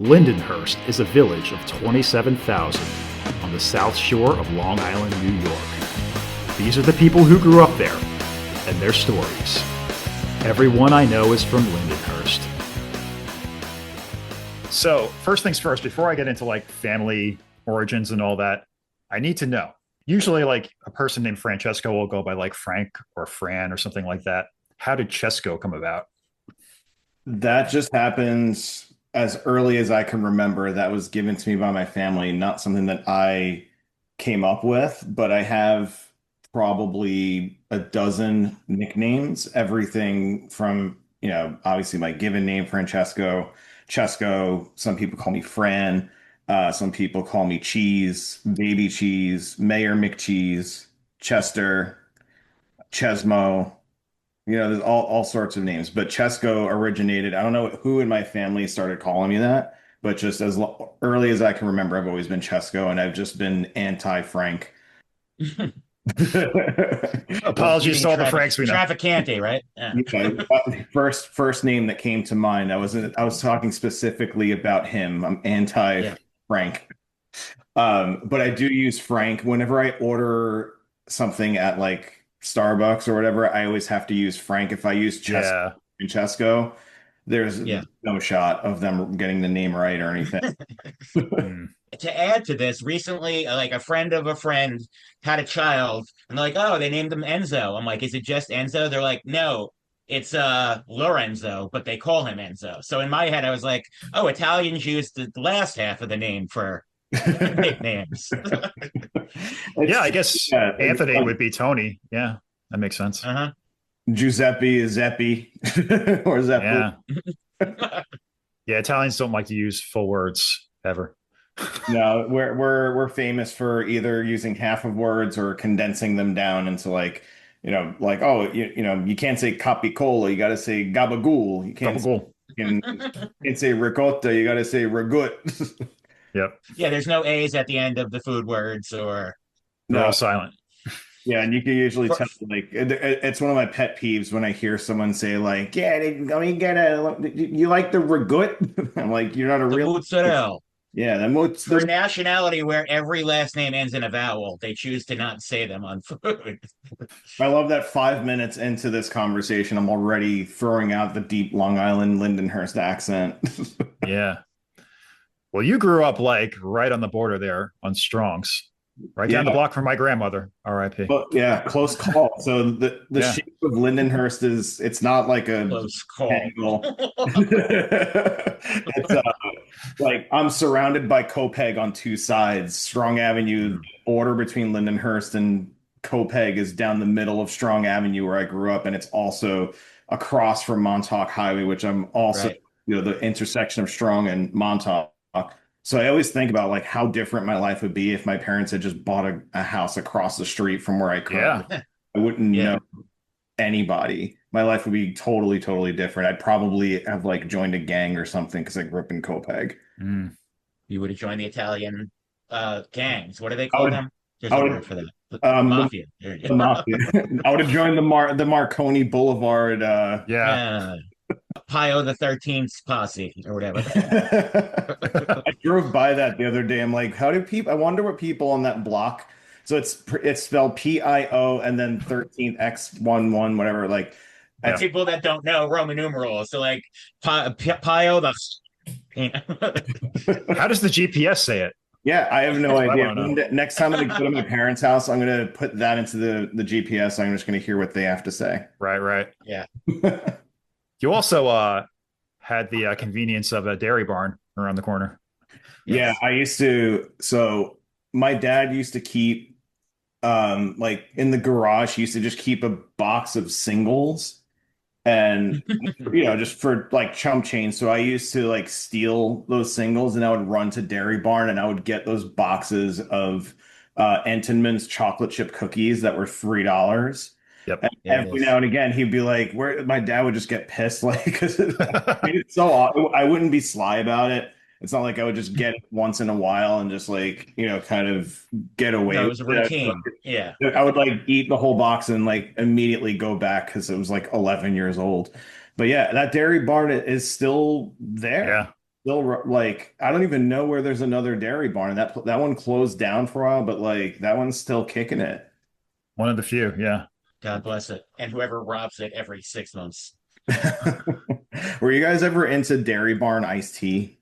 Lindenhurst is a village of 27,000 on the south shore of Long Island, New York. These are the people who grew up there and their stories. Everyone I know is from Lindenhurst. So, first things first, before I get into like family origins and all that, I need to know. Usually, like a person named Francesco will go by like Frank or Fran or something like that. How did Chesco come about? That just happens as early as I can remember. That was given to me by my family, not something that I came up with, but I have probably a dozen nicknames, everything from, obviously my given name, Francesco, Chesco. Some people call me Fran. Some people call me Cheese, Baby Cheese, Mayor McCheese, Chester, Chesmo. There's all sorts of names, but Chesco originated. I don't know who in my family started calling me that, but just as early as I can remember, I've always been Chesco, and I've just been anti-Frank. Apologies Using to all the Franks we know. Trafficante, right? Yeah. First name that came to mind. I was talking specifically about him. I'm Yeah. anti-Frank. But I do use Frank whenever I order something at like Starbucks or whatever. I always have to use Frank. If I use Yeah. Chesco, there's Yeah. no shot of them getting the name right or anything. Hmm. To add to this, recently, like a friend of a friend had a child, and they're like, "Oh, they named him Enzo." I'm like, "Is it just Enzo?" They're like, "No, it's Lorenzo, but they call him Enzo." So in my head, I was like, "Oh, Italians use the last half of the name for nicknames." Yeah, I It's guess yeah, it's Anthony like would be Tony. Yeah, that makes sense. Uh-huh. Giuseppe is Zeppi or Zeppeli. Yeah. Yeah, Italians don't like to use full words ever. No, we're famous for either using half of words or condensing them down into like, like oh, you can't say capicola, you got to say gabagool. Gabagool. You can't say ricotta, you got to say ragut. Yep. Yeah, there's no A's at the end of the food words or They're all No, silent. yeah, and you can usually for, tell like it's one of my pet peeves when I hear someone say like, yeah, I mean, you like the ragut? I'm like, you're not a the real. mozzarella. Yeah, For a nationality where every last name ends in a vowel, they choose to not say them on food. I love that 5 minutes into this conversation, I'm already throwing out the deep Long Island Lindenhurst accent. Yeah. Well, you grew up like right on the border there on Strong's, right down the Yeah, block from my grandmother, RIP. but yeah, close call. So the Yeah. shape of Lindenhurst is it's not like a Close call. angle. It's like I'm surrounded by Copeg on two sides. Strong Avenue, Mm. border between Lindenhurst and Copeg is down the middle of Strong Avenue where I grew up, and it's also across from Montauk Highway, which I'm also, Right. the intersection of Strong and Montauk. So I always think about like how different my life would be if my parents had just bought a house across the street from where I currently. Yeah. I wouldn't Yeah. know anybody. My life would be totally, totally different. I'd probably have like joined a gang or something because I grew up in Copeg. Mm. You would have joined the Italian gangs. What do they I call would, them? There's I a would, word for that. the, Mafia. There you the go. mafia. I would have joined the Marconi Boulevard. Yeah. Yeah. Pio the 13th posse or whatever. I drove by that the other day. I'm like, how do people? I wonder what people on that block. So it's spelled PIO and then 13X11 whatever. Like, Yeah. People that don't know Roman numerals. So like Pio the How does the GPS say it? yeah, I have no That's what I idea. want to know. Next time I go to my parents' house, I'm gonna put that into the GPS. I'm just gonna hear what they have to say. Right, right. Yeah. You also had the convenience of a dairy barn around the corner. Yeah, Yes. I used to. So my dad used to keep, like in the garage, he used to just keep a box of singles and, just for like chump change. So I used to like steal those singles and I would run to Dairy Barn and I would get those boxes of Entenmann's chocolate chip cookies that were $3. Yep. And There it every is. now and again, he'd be like, "Where?" My dad would just get pissed, like, because it's so. I wouldn't be sly about it. It's not like I would just get it once in a while and just like, kind of get away No, it with was a it. routine. Yeah. I would like eat the whole box and like immediately go back because it was like 11 years old. But yeah, that dairy barn is still there. Yeah. still like I don't even know where there's another dairy barn. That one closed down for a while, but like that one's still kicking it. One of the few. Yeah. God bless it. And whoever robs it every 6 months. Were you guys ever into Dairy Barn iced tea?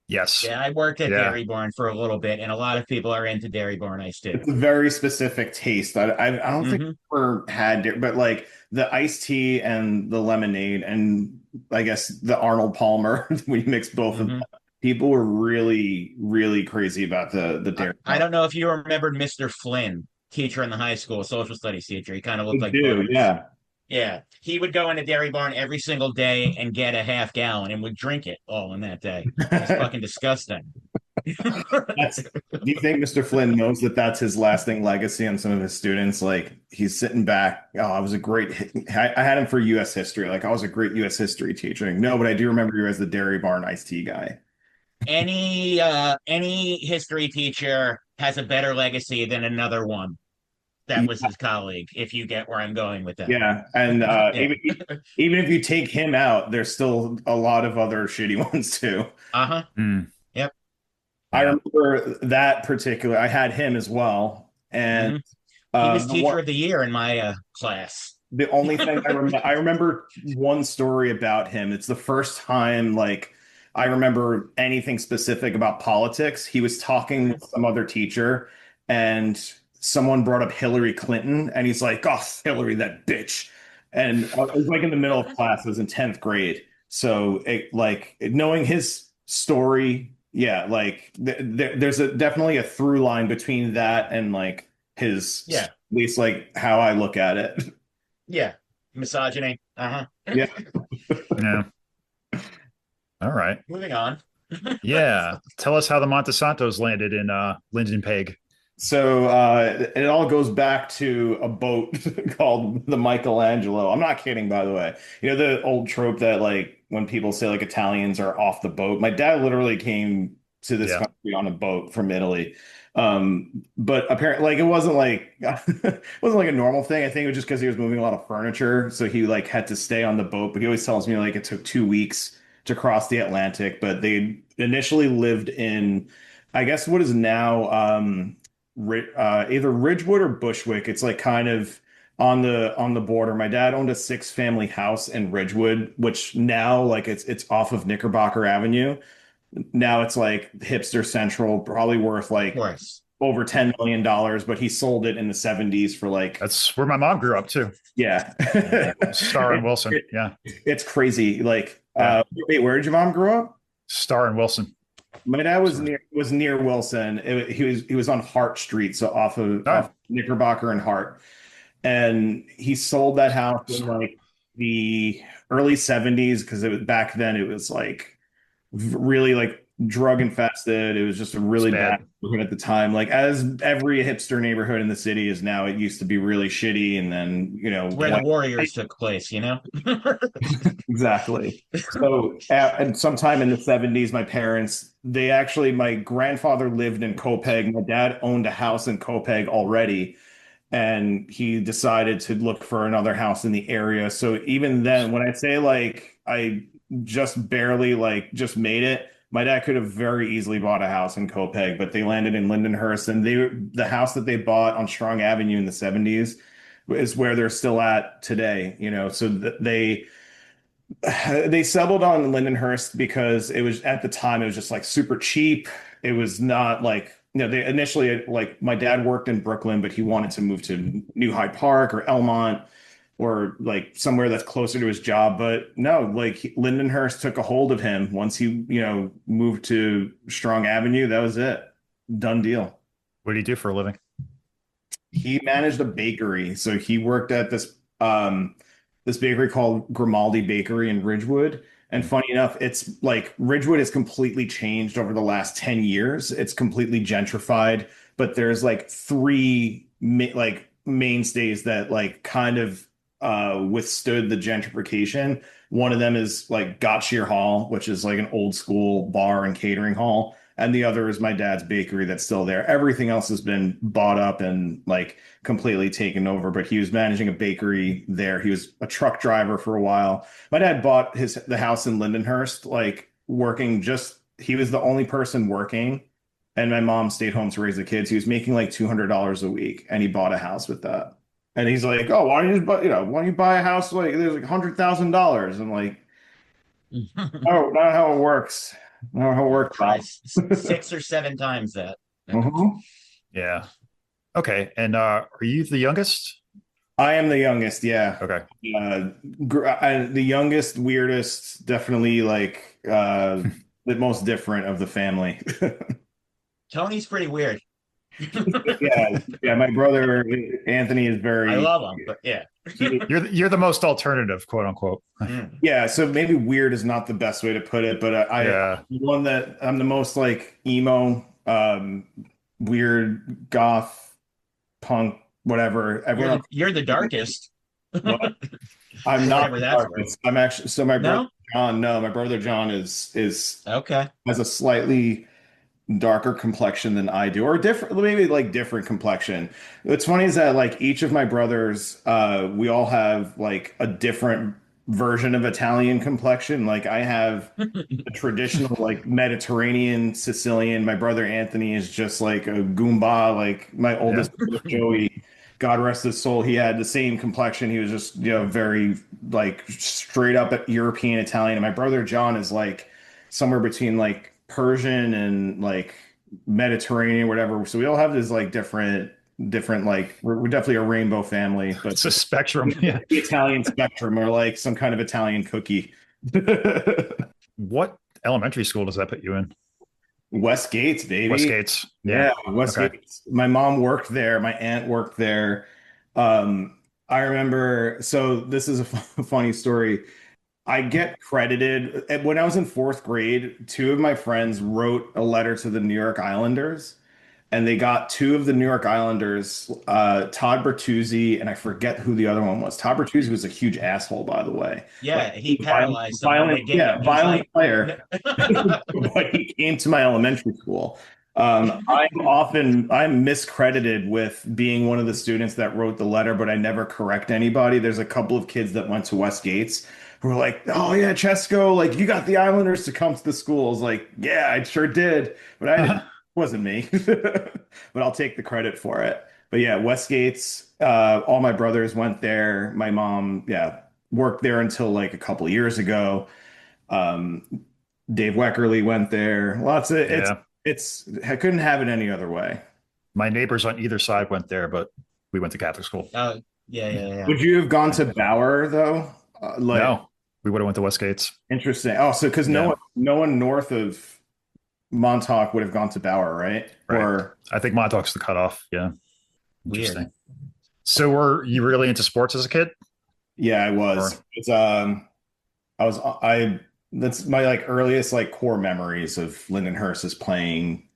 Yes. Yeah, I worked at Yeah. Dairy Barn for a little bit, and a lot of people are into Dairy Barn Ice too. It's a very specific taste. I don't think Hmm. I've ever had dairy, but like the iced tea and the lemonade, and I guess the Arnold Palmer, when you mix both of them, Hmm. people were really, really crazy about the I, Dairy I Barn. don't know if you remembered Mr. Flynn, teacher in the high school, social studies teacher. He kind of I looked like do, Butters. yeah. Yeah, he would go into Dairy Barn every single day and get a half gallon and would drink it all in that day. It's fucking disgusting. That's, do you think Mr. Flynn knows that that's his lasting legacy on some of his students? Like he's sitting back. Oh, I was a great. I had him for U.S. history. Like I was a great U.S. history teacher. No, but I do remember you as the Dairy Barn iced tea guy. Any history teacher has a better legacy than another one that was his colleague, if you get where I'm going with that. Yeah, and Yeah. even if you take him out, there's still a lot of other shitty ones too. Uh-huh. Mm, Yep. I yeah. remember that particular. I had him as well, and Hmm. He was the one, teacher of the year in my class. the only thing I remember one story about him. It's the first time like I remember anything specific about politics. He was talking Mhm. with some other teacher, and someone brought up Hillary Clinton, and he's like, "Oh, Hillary, that bitch." And it was like in the middle of class. It was in 10th grade. So like knowing his story, yeah, like there's definitely a through line between that and like his, Yeah. at least like how I look at it. Yeah. Misogyny. Uh-huh. Yeah. Yeah. All right. Moving on. Yeah. Tell us how the Montesantos landed in Linden Peg. So it all goes back to a boat called the Michelangelo. I'm not kidding, by the way. You know the old trope that like when people say like Italians are off the boat. My dad literally came to this Yeah. country on a boat from Italy. But apparently like it wasn't like it wasn't like a normal thing. I think it was just because he was moving a lot of furniture, so he like had to stay on the boat. But he always tells me like it took 2 weeks to cross the Atlantic. But they initially lived in, I guess, what is now either Ridgewood or Bushwick. It's like kind of on the border. My dad owned a six-family house in Ridgewood, which now like it's off of Knickerbocker Avenue. Now it's like hipster central, probably worth Of like course. over $10 million, but he sold it in the 70s for like That's where my mom grew up too. yeah. Yeah. Star and Wilson. Yeah. It's crazy. Like Yeah. wait, where did your mom grow up? Star and Wilson. My dad was Sorry. near Wilson. He was on Hart Street, so off of All right. Knickerbocker and Hart. And he sold that house in like the early 70s because it was back then it was like really like drug infested. It was just a It's really bad bad. neighborhood at the time. Like as every hipster neighborhood in the city is now, it used to be really shitty and then, It's where the Warriors took place, you know? exactly. So, and sometime in the 70s, my parents, my grandfather lived in Copeg. My dad owned a house in Copeg already, and he decided to look for another house in the area. So even then, when I say like I just barely like just made it, my dad could have very easily bought a house in Copeg, but they landed in Lindenhurst, and the house that they bought on Strong Avenue in the 70s is where they're still at today, so they settled on Lindenhurst because it was at the time it was just like super cheap. It was not like they initially like my dad worked in Brooklyn, but he wanted to move to New Hyde Park or Elmont or like somewhere that's closer to his job. But no, like Lindenhurst took a hold of him once he moved to Strong Avenue. That was it, done deal. What do you do for a living? He managed a bakery. So he worked at this bakery called Grimaldi Bakery in Ridgewood. And funny enough, it's like Ridgewood has completely changed over the last 10 years. It's completely gentrified, but there's like three like mainstays that like kind of withstood the gentrification. One of them is like Gottshire Hall, which is like an old school bar and catering hall. And the other is my dad's bakery that's still there. Everything else has been bought up and like completely taken over, but he was managing a bakery there. He was a truck driver for a while. My dad bought the house in Lindenhurst like working he was the only person working, and my mom stayed home to raise the kids. He was making like $200 a week, and he bought a house with that. And he's like, "Oh, why don't you just buy, why don't you buy a house like there's like $100,000?" I'm like, "Oh, not how it works. Not how it works, Try Bob." 6 or 7 times that. Mhm. Yeah. Okay. And are you the youngest? I am the youngest, yeah. Okay. The youngest, weirdest, definitely like the most different of the family. Tony's pretty weird. Yeah, yeah. My brother Anthony is I very, love him, but yeah. You're the most alternative, quote unquote. Mm. yeah. So maybe weird is not the best way to put it, but Yeah. one that I'm the most like emo, weird, goth, punk, whatever. You're Everyone the else, you're the darkest. what? I'm not Whatever the that's worth. darkest. I'm actually so my brother No? John. No, my brother John is Okay. has a slightly darker complexion than I do, or different, maybe like different complexion. What's funny is that like each of my brothers, we all have like a different version of Italian complexion. Like I have a traditional like Mediterranean Sicilian. My brother Anthony is just like a Goomba. Like my Yeah. oldest brother Joey, God rest his soul, he had the same complexion. He was just very like straight up European Italian. And my brother John is like somewhere between like Persian and like Mediterranean, whatever. So we all have this like different like we're definitely a rainbow family, but It's a spectrum. Yeah. the Italian spectrum or like some kind of Italian cookie. What elementary school does that put you in? West Gates, baby. Westgate's. Yeah. Yeah, West Okay. Gates. My mom worked there. My aunt worked there. I remember, so this is a funny story. I get credited when I was in fourth grade, two of my friends wrote a letter to the New York Islanders, and they got two of the New York Islanders, Todd Bertuzzi, and I forget who the other one was. Todd Bertuzzi was a huge asshole, by the way. Yeah, he Violent, paralyzed someone. violent, They gave yeah, him. He was violent like, player. But he came to my elementary school. I'm miscredited with being one of the students that wrote the letter, but I never correct anybody. There's a couple of kids that went to West Gates who were like, "Oh yeah, Chesco, like you got the Islanders to come to the school." I was like, "Yeah, I sure did," but I didn't. It wasn't me. But I'll take the credit for it. But yeah, West Gates. All my brothers went there. My mom, yeah, worked there until like a couple of years ago. Um, Dave Weckerly went there. Lots of Yeah. it's I couldn't have it any other way. My neighbors on either side went there, but we went to Catholic school. oh, yeah, yeah, yeah. Would you have gone to Bauer though? Like No, we would have went to Westgate's. interesting. Oh, so because Yeah. no one north of Montauk would have gone to Bauer, right? Right. Or I think Montauk's the cutoff. Yeah. Interesting. Weird. So were you really into sports as a kid? yeah, I was. Or It's I was I that's my like earliest like core memories of Lindenhurst is playing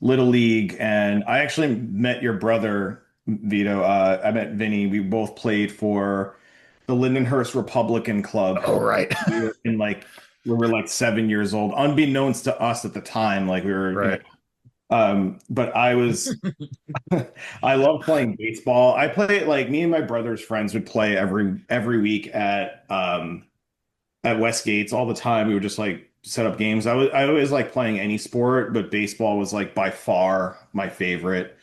Little League, and I actually met your brother, Vito. I met Vinny. We both played for the Lindenhurst Republican Club. oh, right. We were in like we were like 7 years old, unbeknownst to us at the time. Like we were, Right. but I love playing baseball. I play like me and my brother's friends would play every week at Westgates all the time. We would just like set up games. I always like playing any sport, but baseball was like by far my favorite.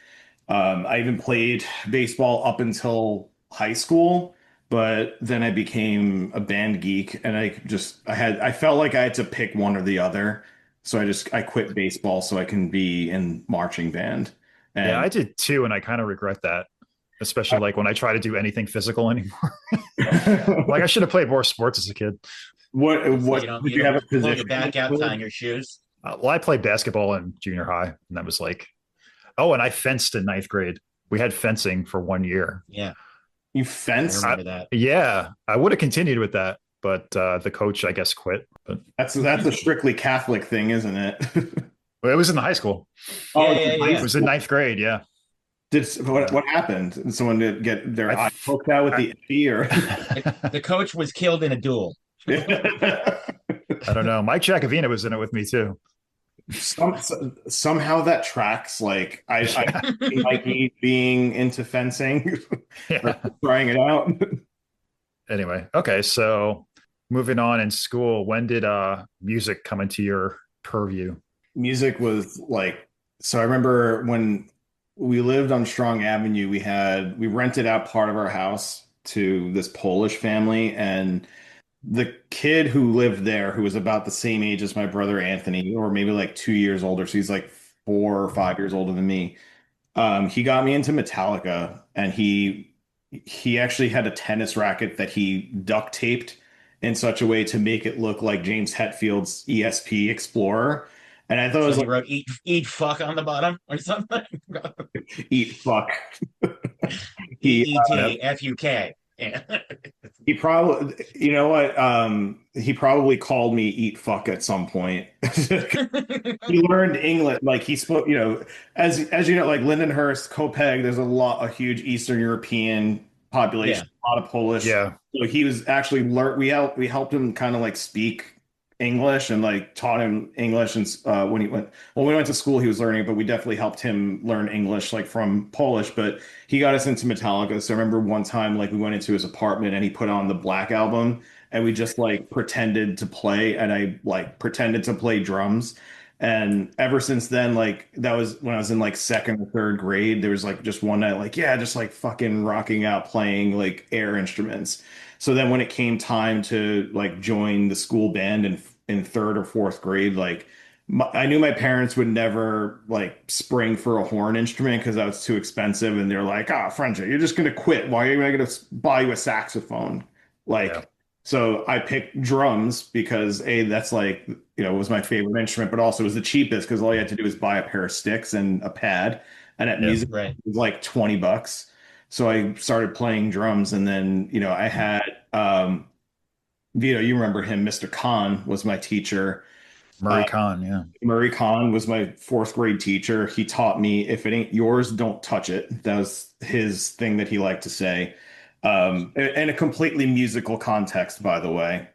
I even played baseball up until high school, but then I became a band geek and I felt like I had to pick one or the other. So I quit baseball so I can be in marching band. Yeah, And I did too, and I kind of regret that, especially like when I try to do anything physical anymore. Like I should have played more sports as a kid. what You don't, did you you have a don't pull position? your back out tying your shoes. Well, I played basketball in junior high, and that was like, oh, and I fenced in ninth grade. We had fencing for 1 year. Yeah, You I fence? remember that. Yeah, I would have continued with that, but the coach, I guess, quit. But That's a strictly Catholic thing, isn't it? it was in the high school. Oh, Yeah, it's yeah, in high It yeah. was in school. ninth grade. Yeah. What happened? Did someone did get their I, eye poked out with the iffy or The coach was killed in a duel. I don't know. Mike Jacovina was in it with me too. Somehow that tracks. Like I like me being into fencing or Yeah. trying it out. Anyway, okay. So moving on in school, when did music come into your purview? Music was like, so I remember when we lived on Strong Avenue, we rented out part of our house to this Polish family, and the kid who lived there, who was about the same age as my brother Anthony, or maybe like 2 years older, so he's like 4 or 5 years older than me. He got me into Metallica, and he actually had a tennis racket that he duct taped in such a way to make it look like James Hetfield's ESP Explorer. And I thought it So was he like wrote "eat fuck" on the bottom or something. eat fuck. He Yep. EETFUK. Yeah. he probably, you know what? He probably called me eat fuck at some point. He learned English, like he spoke, as you know, like Lindenhurst, Copenhagen, there's a huge Eastern European Yeah. population, a lot of Polish. Yeah. So he was actually we helped him kind of like speak English and like taught him English. And when we went to school, he was learning, but we definitely helped him learn English like from Polish. But he got us into Metallica. So I remember one time like we went into his apartment and he put on the Black Album, and we just like pretended to play, and I like pretended to play drums. And ever since then, like that was when I was in like second or third grade, there was like just one night, like, yeah, just like fucking rocking out playing like air instruments. So then when it came time to like join the school band in third or fourth grade, like I knew my parents would never like spring for a horn instrument because that was too expensive. And they're like, ah, French, you're just gonna quit. Why are you gonna buy you a saxophone? Yeah. Like, so I picked drums because A, that's like, was my favorite instrument, but also was the cheapest because all you had to do was buy a pair of sticks and a pad. And at Yeah. music, Right. it was like $20. So I started playing drums, and then, I had, you remember him, Mr. Khan was my teacher. Murray Uh, Khan. Yeah. Murray Khan was my fourth grade teacher. He taught me, if it ain't yours, don't touch it. That was his thing that he liked to say. In a completely musical context, by the way.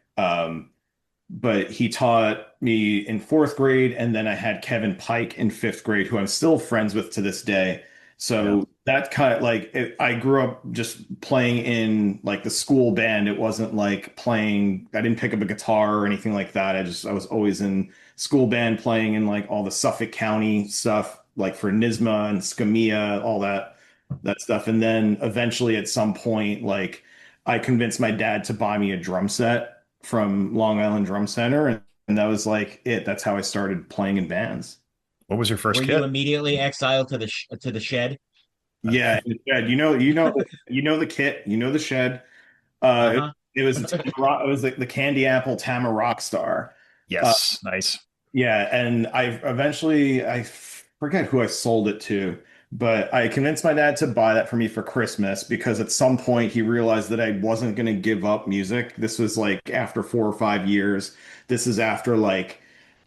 But he taught me in fourth grade, and then I had Kevin Pike in fifth grade, who I'm still friends with to this day. Yeah. So that kind of like I grew up just playing in like the school band. It wasn't like playing, I didn't pick up a guitar or anything like that. I was always in school band playing in like all the Suffolk County stuff, like for NYSMA and Scamia, all that stuff. And then eventually at some point, like I convinced my dad to buy me a drum set from Long Island Drum Center, and that was like it. That's how I started playing in bands. What was your Were first you kit? immediately exiled to the shed? Yeah, and Shed, the kit, the Shed. Uh-huh. It was it was like the Candy Apple Tama Rockstar. Uh, Yes. Nice. Yeah, and I forget who I sold it to, but I convinced my dad to buy that for me for Christmas because at some point he realized that I wasn't going to give up music. This was like after 4 or 5 years. This is after like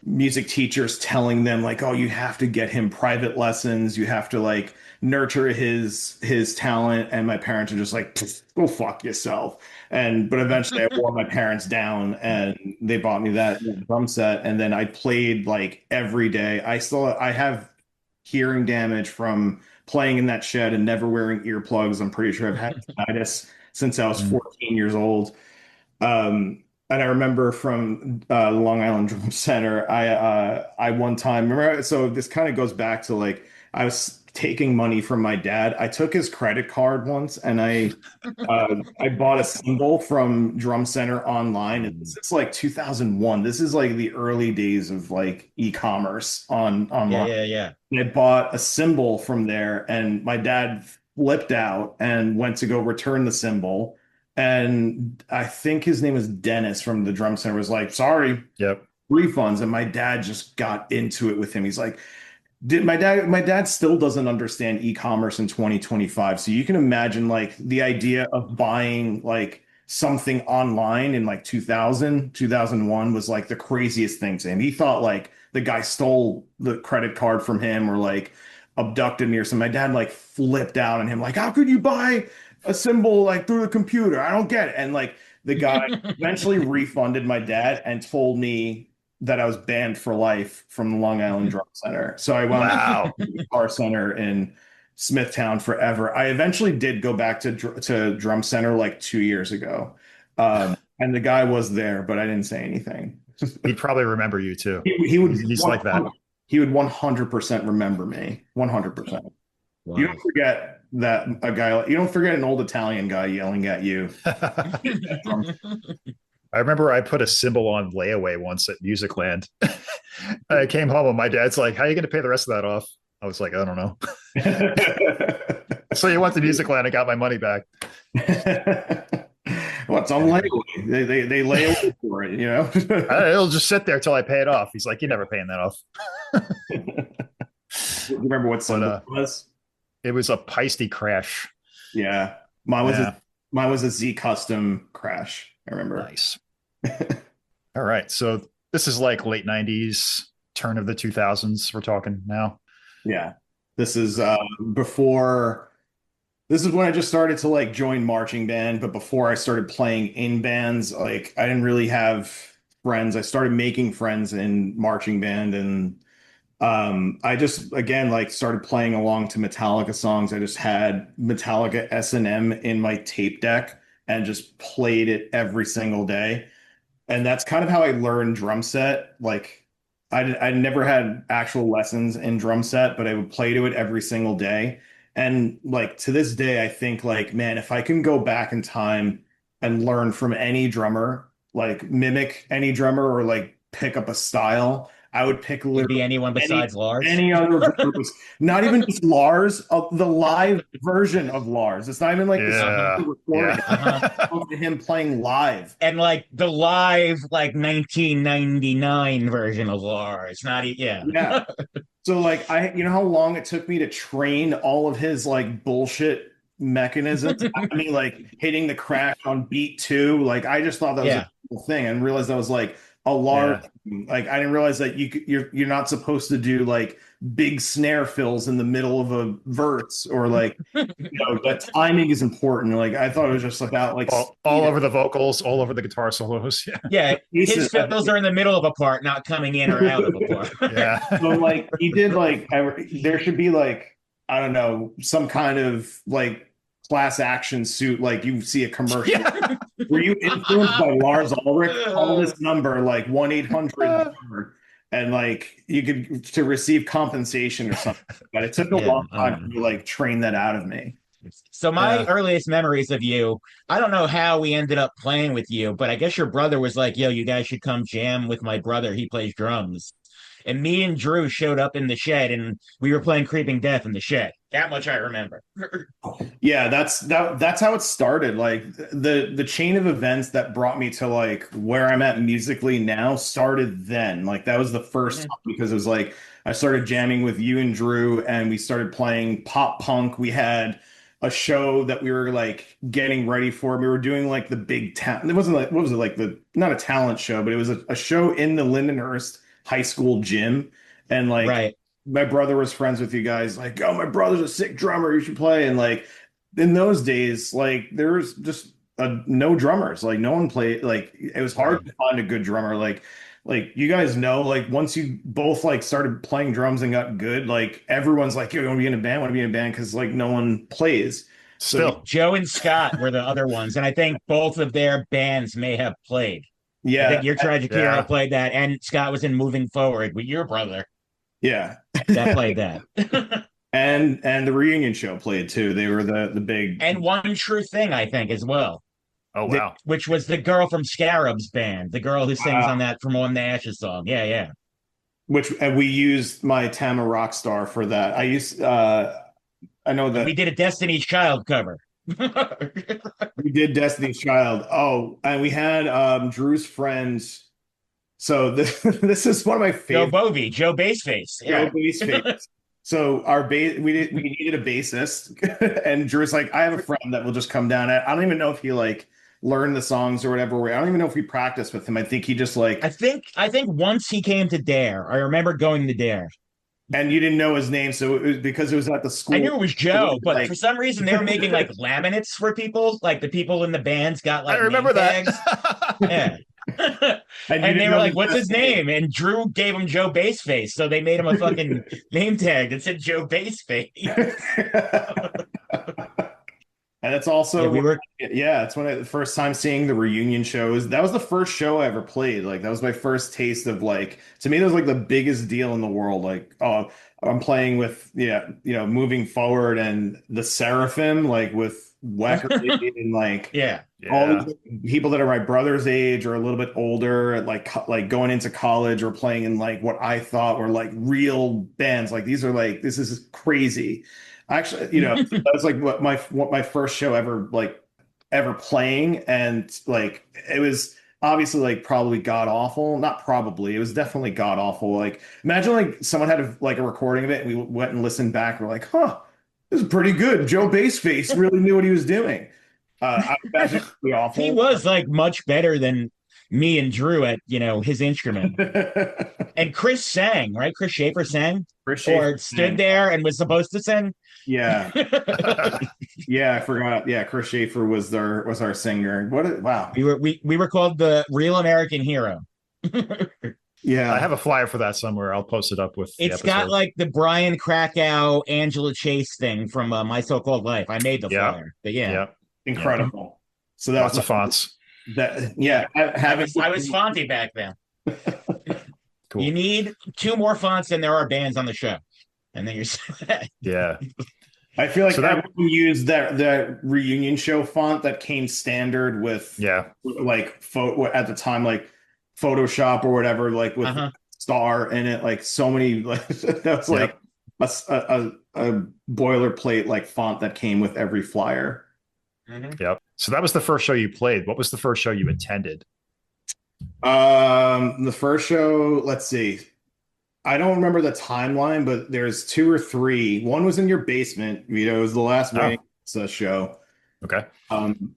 music teachers telling them like, "Oh, you have to get him private lessons. You have to like nurture his talent." And my parents are just like, "Pfft, go fuck yourself." But eventually I wore my parents down and they bought me that drum set. And then I played like every day. I have hearing damage from playing in that shed and never wearing earplugs. I'm pretty sure I've had tinnitus since I was Mm. 14 years old. And I remember from Long Island Drum Center, I one time remember. So this kind of goes back to like I was taking money from my dad. I took his credit card once, and I bought a cymbal from Drum Center online. And this Mm. is like 2001. This is like the early days of like e-commerce Yeah, online. yeah, yeah. And I bought a cymbal from there, and my dad flipped out and went to go return the cymbal. And I think his name was Dennis from the drum center was like, sorry, Yep. refunds. And my dad just got into it with him. He's like, my dad still doesn't understand e-commerce in 2025. So you can imagine like the idea of buying like something online in like 2001 was like the craziest thing to him. He thought like the guy stole the credit card from him or like abducted me or something. My dad like flipped out on him, like, how could you buy a symbol like through the computer? I don't get it. And like the guy eventually refunded my dad and told me that I was banned for life from the Long Island Drum Center. So I wound up Wow. at the Guitar Center in Smithtown forever. I eventually did go back to Drum Center like 2 years ago. And the guy was there, but I didn't say anything. He'd probably remember you too. He would He's like that. he would 100% remember me. 100%. You Wow. don't forget that a guy, you don't forget an old Italian guy yelling at you. I remember I put a cymbal on layaway once at Musicland. I came home and my dad's like, "How are you going to pay the rest of that off?" I was like, "I don't know." So you went to Musicland and got my money back. What's on layaway? They lay away for it, you know? It'll just sit there till I pay it off. He's like, "You're never paying that off." You remember what song But it was? it was a Peisty Crash. Yeah. Mine was a Z Custom Crash. I remember. Nice. All right. So this is like late 90s, turn of the 2000s. We're talking now. Yeah. This is before this is when I just started to like join marching band, but before I started playing in bands, like I didn't really have friends. I started making friends in marching band, and I just again like started playing along to Metallica songs. I just had Metallica S&M in my tape deck and just played it every single day. And that's kind of how I learned drum set. Like I never had actual lessons in drum set, but I would play to it every single day. And like to this day, I think like, man, if I can go back in time and learn from any drummer, like mimic any drummer or like pick up a style, I would pick Could be literally anyone besides Lars. any other drummers. Not even just Lars, the live version of Lars. It's not even like Yeah. the recording. Yeah. Him playing live. And like the live, like 1999 version of Lars. Not yeah. Yeah. So like you know how long it took me to train all of his like bullshit mechanisms? I mean, like hitting the crash on beat 2. Like I just thought that was a cool thing and realized that was like a large like I didn't realize that you're not supposed to do like big snare fills in the middle of a verse or like that timing is important. Like I thought it was just about like all over the vocals, all over the guitar solos. Yeah. His fills are in the middle of a part, not coming in or out of a part. Yeah. So like he did like there should be like I don't know some kind of like class action suit like you see a commercial. Were you influenced by Lars Ulrich? Call this number like 1-800 and like you could to receive compensation or something. But it took a long time to like train that out of me. So my earliest memories of you, I don't know how we ended up playing with you, but I guess your brother was like, "Yo, you guys should come jam with my brother. He plays drums." And me and Drew showed up in the shed and we were playing Creeping Death in the shed. That much I remember. Yeah, that's how it started. Like the chain of events that brought me to like where I'm at musically now started then. Like that was the first time because it was like I started jamming with you and Drew and we started playing pop punk. We had a show that we were like getting ready for. We were doing like the big town. It wasn't like what was it like the not a talent show, but it was a show in the Lindenhurst High School gym. And like my brother was friends with you guys, like, oh, my brother's a sick drummer, you should play. And like in those days, like there was just no drummers, like no one played, like it was hard to find a good drummer. Like you guys know, like once you both like started playing drums and got good, like everyone's like, yo, you want to be in a band? Want to be in a band? Because like no one plays. Still, Joe and Scott were the other ones, and I think both of their bands may have played. Yeah, I think Your Tragic Hero played that, and Scott was in Moving Forward with your brother. Yeah, that played that. and the reunion show played too. They were the big and One True Thing, I think, as well. Oh wow! Which was the girl from Scarab's band, the girl who sings on that From On the Ashes song. Yeah. Which and we used my Tama Rockstar for that. I used I know that we did a Destiny's Child cover. We did Destiny's Child. Oh, and we had Drew's friends. So this is one of my favorite. Joe Bassface. Joe Bassface. So we needed a bassist, and Drew's like, I have a friend that will just come down. I don't even know if he like learned the songs or whatever. I don't even know if we practiced with him. I think he just like. I think once he came to Dare. I remember going to Dare. And you didn't know his name, so it was because it was at the school. I knew it was Joe, but for some reason they were making like laminates for people. Like the people in the bands got like I remember that. Yeah. and they were like, "What's his name?" And Drew gave him Joe Bassface, so they made him a fucking name tag that said Joe Bassface. And it's Yeah, also, we were. yeah, it's when the first time seeing the reunion shows. That was the first show I ever played. Like that was my first taste of like, to me, that was like the biggest deal in the world. Like, oh, I'm playing with, yeah, moving forward and the Seraphim, like with Wackerly and like Yeah. all Yeah. these people that are my brother's age or a little bit older, like going into college or playing in like what I thought were like real bands. Like these are like this is crazy. Actually, that was like what my first show ever like ever playing, and like it was obviously like probably god awful. Not probably, it was definitely god awful. Like imagine like someone had like a recording of it, and we went and listened back. We're like, huh, this is pretty good. Joe Baseface really knew what he was doing. I imagine it would be He awful. was like much better than me and Drew at, his instrument. And Chris sang, right? Chris Schaefer sang Chris Schaefer or stood sang. there and was supposed to sing. Yeah, yeah, I forgot. Yeah, Chris Schaefer was our singer. Wow. We were called the Real American Hero. I Yeah, have a flyer for that somewhere. I'll post it up with the It's got episode. like the Brian Krakow, Angela Chase thing from My So-Called Life. I made the Yeah. flyer, but yeah, Yeah. Yeah. incredible. So that was Lots of fonts. that. yeah. Yeah, having I was Fonty back then. You Cool. need two more fonts than there are bands on the show, and then you're set. Yeah. I feel like So that, everyone used that reunion show font that came standard with yeah. like photo at the time, like Photoshop or whatever, like with Uh-huh. star in it, like so many like that was like Yep. a boilerplate like font that came with every flyer. Mhm. Yep. So that was the first show you played. What was the first show you attended? The first show, let's see. I don't remember the timeline, but there's two or three. One was in your basement, Vito. It was the last Oh, Waiting show. okay. Um,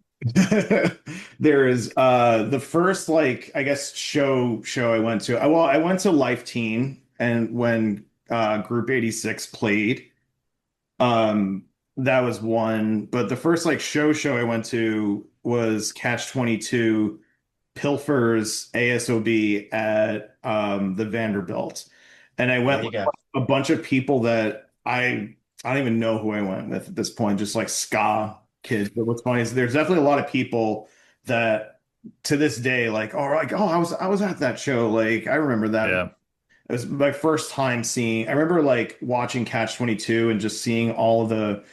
there is the first like I guess show I went to. Well, I went to Life Teen and when Group 86 played. Um, that was one, but the first like show I went to was Catch 22 Pilfer's ASOB at the Vanderbilt. And I There went you with go. a bunch of people that I don't even know who I went with at this point, just like ska kids. But what's funny is there's definitely a lot of people that to this day like oh I was at that show. Like I remember that. Yeah. It was my first time seeing, I remember like watching Catch 22 and just seeing all of the,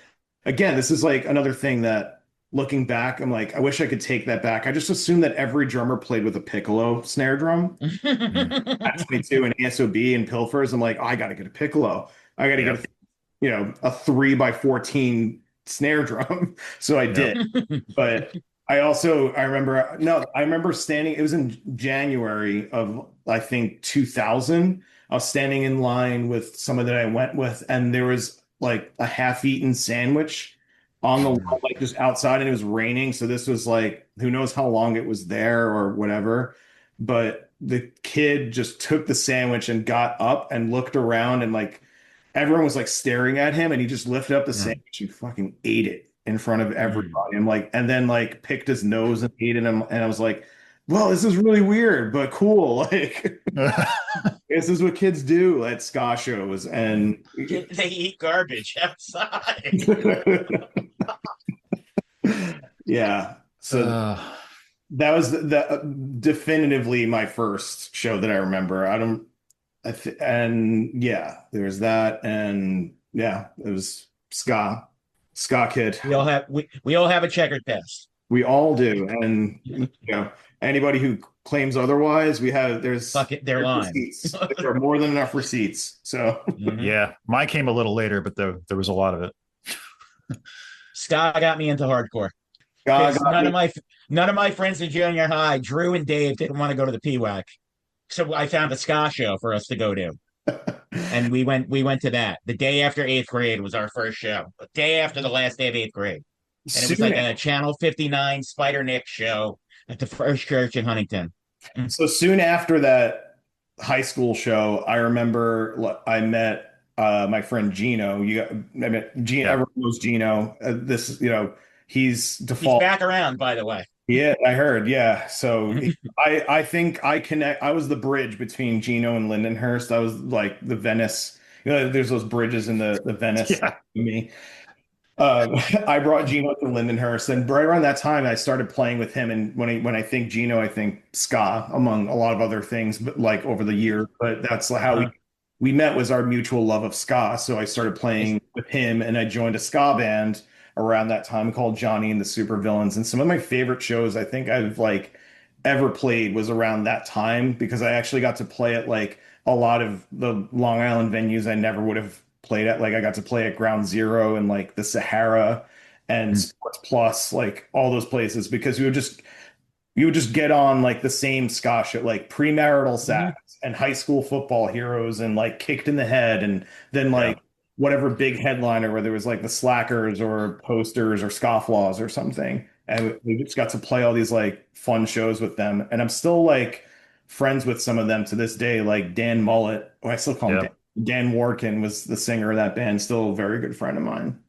again, this is like another thing that looking back, I'm like, I wish I could take that back. I just assumed that every drummer played with a piccolo snare drum. Mm. Catch 22 and ASOB and Pilfers. I'm like, I got to get a piccolo. I got to get Yep. a 3x14 snare drum. So I Yep. did. But I remember standing, it was in January of, I think, 2000. I was standing in line with someone that I went with, and there was like a half-eaten sandwich on the wall, like just outside, and it was raining. So this was like, who knows how long it was there or whatever. But the kid just took the sandwich and got up and looked around, and like everyone was like staring at him, and he just lifted up the Mm. sandwich and fucking ate it in front of Mm. everybody. I'm like, and then like picked his nose and ate it. And I was like, well, this is really weird, but cool. Like, this is what kids do at ska shows. And They eat garbage outside. yeah, so Uh, that was definitively my first show that I remember. And yeah, there was that. And yeah, it was ska kid. We all have a checkered past. We all do. And anybody who claims otherwise, Fuck it, they're lying. receipts. There are more than enough receipts. So Mhm. yeah. Mine came a little later, but there was a lot of it. Ska got me into hardcore God because got me. none of my friends in junior high, Drew and Dave, didn't want to go to the PWAC. So I found a ska show for us to go to. And we went to that. The day after eighth grade was our first show. The day after the last day of eighth grade. And it was Soon, like a Channel 59 Spider Nick show at the First Church in Huntington. so soon after that high school show, I remember I met my friend Gino. I met Gino. Yeah. Everyone knows Gino. He's He's default. back around, by the way. Yeah, I heard. Yeah. So I think I was the bridge between Gino and Lindenhurst. I was like the Venice. There's those bridges in the Venice Yeah. me. I brought Gino to Lindenhurst, and right around that time, I started playing with him. And when I think Gino, I think ska, among a lot of other things, but like over the years. But that's how Uh-huh. we met was our mutual love of ska. So I started Is playing with him, and I joined a ska band around that time called Johnny and the Supervillains. And some of my favorite shows I think I've like ever played was around that time because I actually got to play at like a lot of the Long Island venues I never would have played at. Like I got to play at Ground Zero and like the Sahara and Mm. Sports Plus, like all those places because you would just get on like the same ska shit, like premarital Mhm. sex and high school football heroes and like kicked in the head and then Yeah. like whatever big headliner where there was like the Slackers or Posters or Scofflaws or something. And we just got to play all these like fun shows with them. And I'm still like friends with some of them to this day, like Dan Mullet, or I still call him Dan. Yeah. Dan Warkin was the singer of that band, still a very good friend of mine.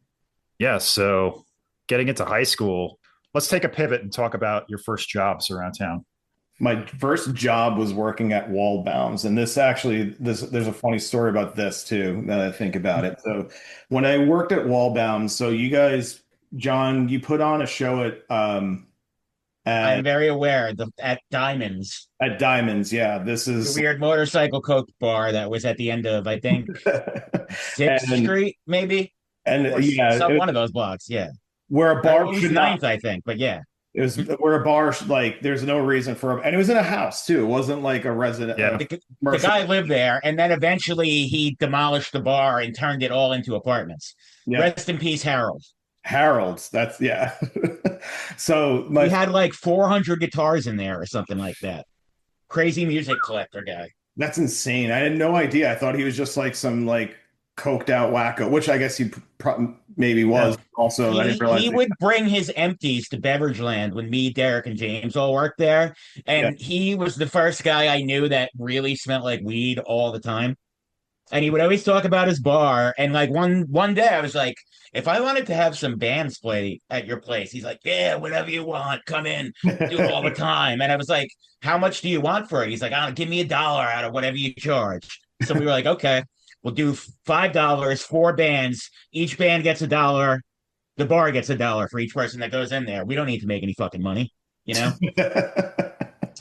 Yeah. So getting into high school, let's take a pivot and talk about your first jobs around town. My first job was working at Waldbaum's, and this actually, this there's a funny story about this too, now that I think about it. So, when I worked at Waldbaum's, so you guys, John, you put on a show I'm at very aware the at Diamonds, at Diamonds, yeah. This the is weird motorcycle coke bar that was at the end of I think Sixth and Street, maybe, or yeah, some one of those blocks. Yeah, where a or bar at least should not. Ninth, I think. But yeah, It was where a bar like there's no reason for, and it was in a house too. It wasn't like a resident, Yeah. the commercial. guy lived there, and then eventually he demolished the bar and turned it all into apartments. Yep, Rest in peace, Harold. Harold's. That's yeah. So He my had like 400 guitars in there or something like that. Crazy music collector guy. That's insane. I had no idea. I thought he was just like some like coked out wacko, which I guess he maybe was. No. Also, I didn't He realize. would bring his empties to Beverage Land when me, Derek, and James all worked there. Yeah. And he was the first guy I knew that really smelled like weed all the time. And he would always talk about his bar. And like one day I was like, if I wanted to have some bands play at your place, he's like, yeah, whatever you want, come in, do it all the time. And I was like, how much do you want for it? He's like, oh, give me $1 out of whatever you charge. So we were like, okay, we'll do $5, 4 bands. Each band gets $1. The bar gets $1 for each person that goes in there. We don't need to make any fucking money, you know?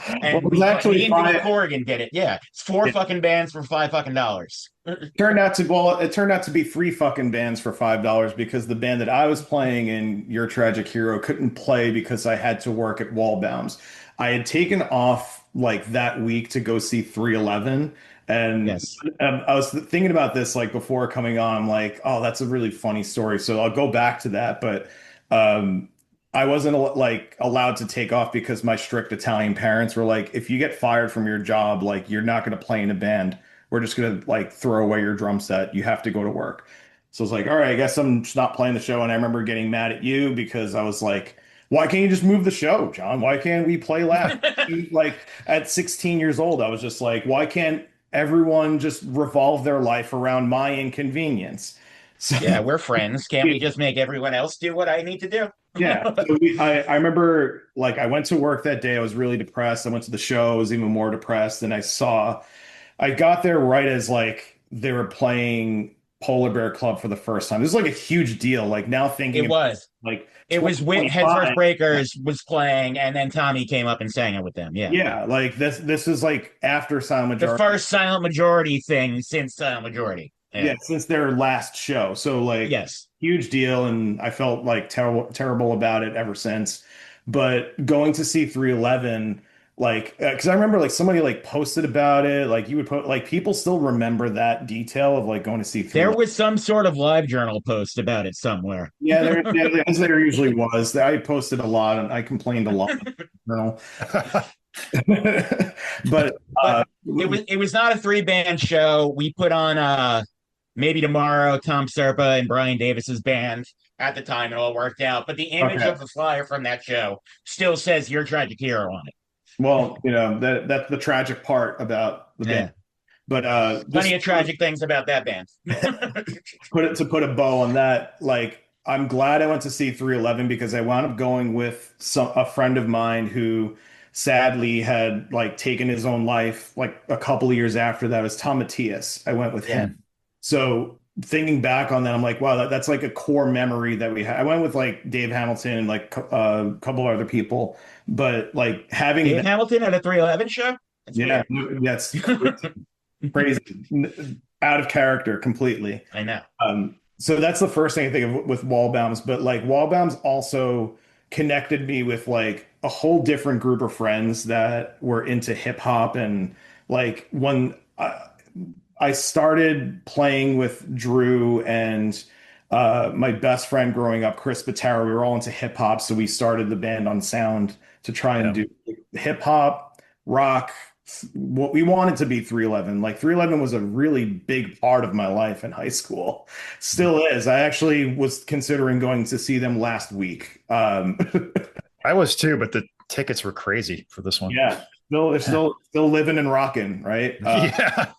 Well, it And was me actually and Vinny five. Corrigan did it. Yeah. It's four It fucking bands for five fucking dollars. it turned out to be three fucking bands for $5 because the band that I was playing in Your Tragic Hero couldn't play because I had to work at Wallbounds. I had taken off like that week to go see 311. And Yes. I was thinking about this like before coming on. I'm like, oh, that's a really funny story. So I'll go back to that. But um, I wasn't like allowed to take off because my strict Italian parents were like, if you get fired from your job, like you're not going to play in a band. We're just going to like throw away your drum set. You have to go to work. So it's like, all right, I guess I'm just not playing the show. And I remember getting mad at you because I was like, why can't you just move the show, John? Why can't we play last? Like at 16 years old, I was just like, why can't everyone just revolve their life around my inconvenience? So Yeah, we're friends. Can't we just make everyone else do what I need to do? yeah, so I remember like I went to work that day. I was really depressed. I went to the show. I was even more depressed. And I got there right as like they were playing Polar Bear Club for the first time. This is like a huge deal. Like now thinking It about was. like It was Head First 2025. Breakers was playing, and then Tommy came up and sang it with them. Yeah. Yeah, like this is like after Silent The Majority. first silent majority thing since silent majority. Yeah. Yeah, since their last show. So like Yes. huge deal and I felt like terrible about it ever since. But going to see 311 like because I remember like somebody like posted about it, like you would put like people still remember that detail of like going to see There 311. was some sort of live journal post about it somewhere. As there usually was. I posted a lot and I complained a lot. You know? But But it was not a 3 band show. We put on maybe tomorrow, Tom Serpa and Brian Davis's band at the time. It all worked out. But the image okay. of the flyer from that show still says Your Tragic Hero on it. Well, that's the tragic part about the Yeah. band. But Plenty just of tragic things about that band. put a bow on that, like I'm glad I went to see 311 because I wound up going with a friend of mine who sadly had like taken his own life like a couple of years after that. It was Tom Matthias. I went with Yeah. him. So thinking back on that, I'm like, wow, that's like a core memory that we had. I went with like Dave Hamilton and like a couple of other people, but like having Dave that, Hamilton at a 311 show? That's yeah, weird. that's crazy, out of character completely. I know. So that's the first thing I think of with Wallbounds, but like Wallbounds also connected me with like a whole different group of friends that were into hip hop and like when I started playing with Drew and my best friend growing up, Chris Batara. We were all into hip hop, so we started the band on Sound to try and Yeah. do hip hop, rock. What we wanted to be 311. Like 311 was a really big part of my life in high school. Still is. I actually was considering going to see them last week. I was too, but the tickets were crazy for this one. Yeah, still, they're still living and rocking, right? Yeah.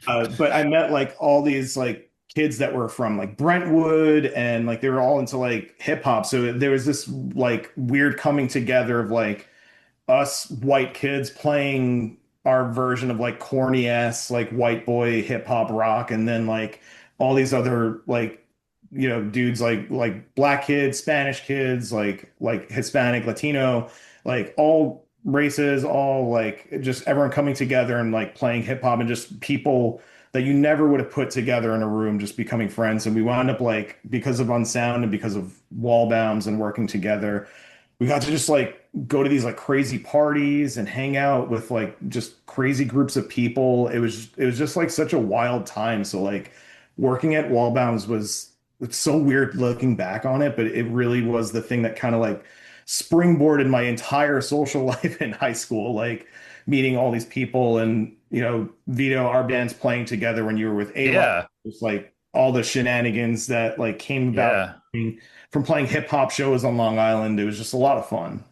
But I met like all these like kids that were from like Brentwood and like they were all into like hip hop. So there was this like weird coming together of like us white kids playing our version of like corny ass like white boy hip hop rock, and then like all these other like dudes like black kids, Spanish kids, like Hispanic, Latino, like all races, all like just everyone coming together and like playing hip hop, and just people that you never would have put together in a room just becoming friends. And we wound up like, because of Unsound and because of Wallbounds and working together, we got to just like go to these like crazy parties and hang out with like just crazy groups of people. It was just like such a wild time. So like working at Wallbounds was, it's so weird looking back on it, but it really was the thing that kind of like springboarded my entire social life in high school, like meeting all these people and Vito, our band's playing together when you were with A-Life, Yeah. just like all the shenanigans that like came about Yeah. from playing hip hop shows on Long Island. It was just a lot of fun.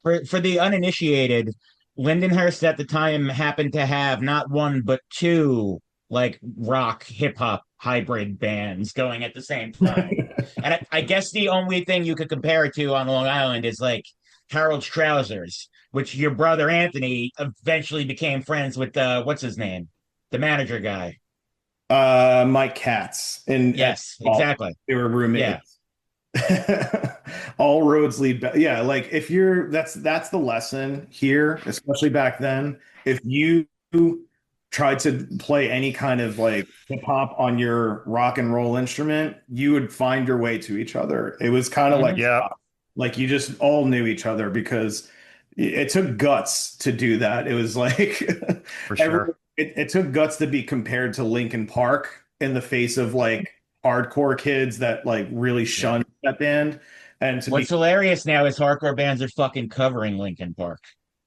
For the uninitiated, Lindenhurst at the time happened to have not one but two like rock hip hop hybrid bands going at the same time. And I guess the only thing you could compare it to on Long Island is like Harold's Trousers, which your brother Anthony eventually became friends with what's his name? The manager guy. Mike Katz and Yes, Paul, exactly. they were Yeah. roommates. All roads lead back. Yeah, like if you're that's the lesson here, especially back then. If you tried to play any kind of like hip hop on your rock and roll instrument, you would find your way to each other. It was kind of Mhm. Yeah. like you just all knew each other because it took guts to do that. It was like For every sure. it took guts to be compared to Linkin Park in the face of like hardcore kids that like really Yeah. shunned that band, and to be What's hilarious now is hardcore bands are fucking covering Linkin Park.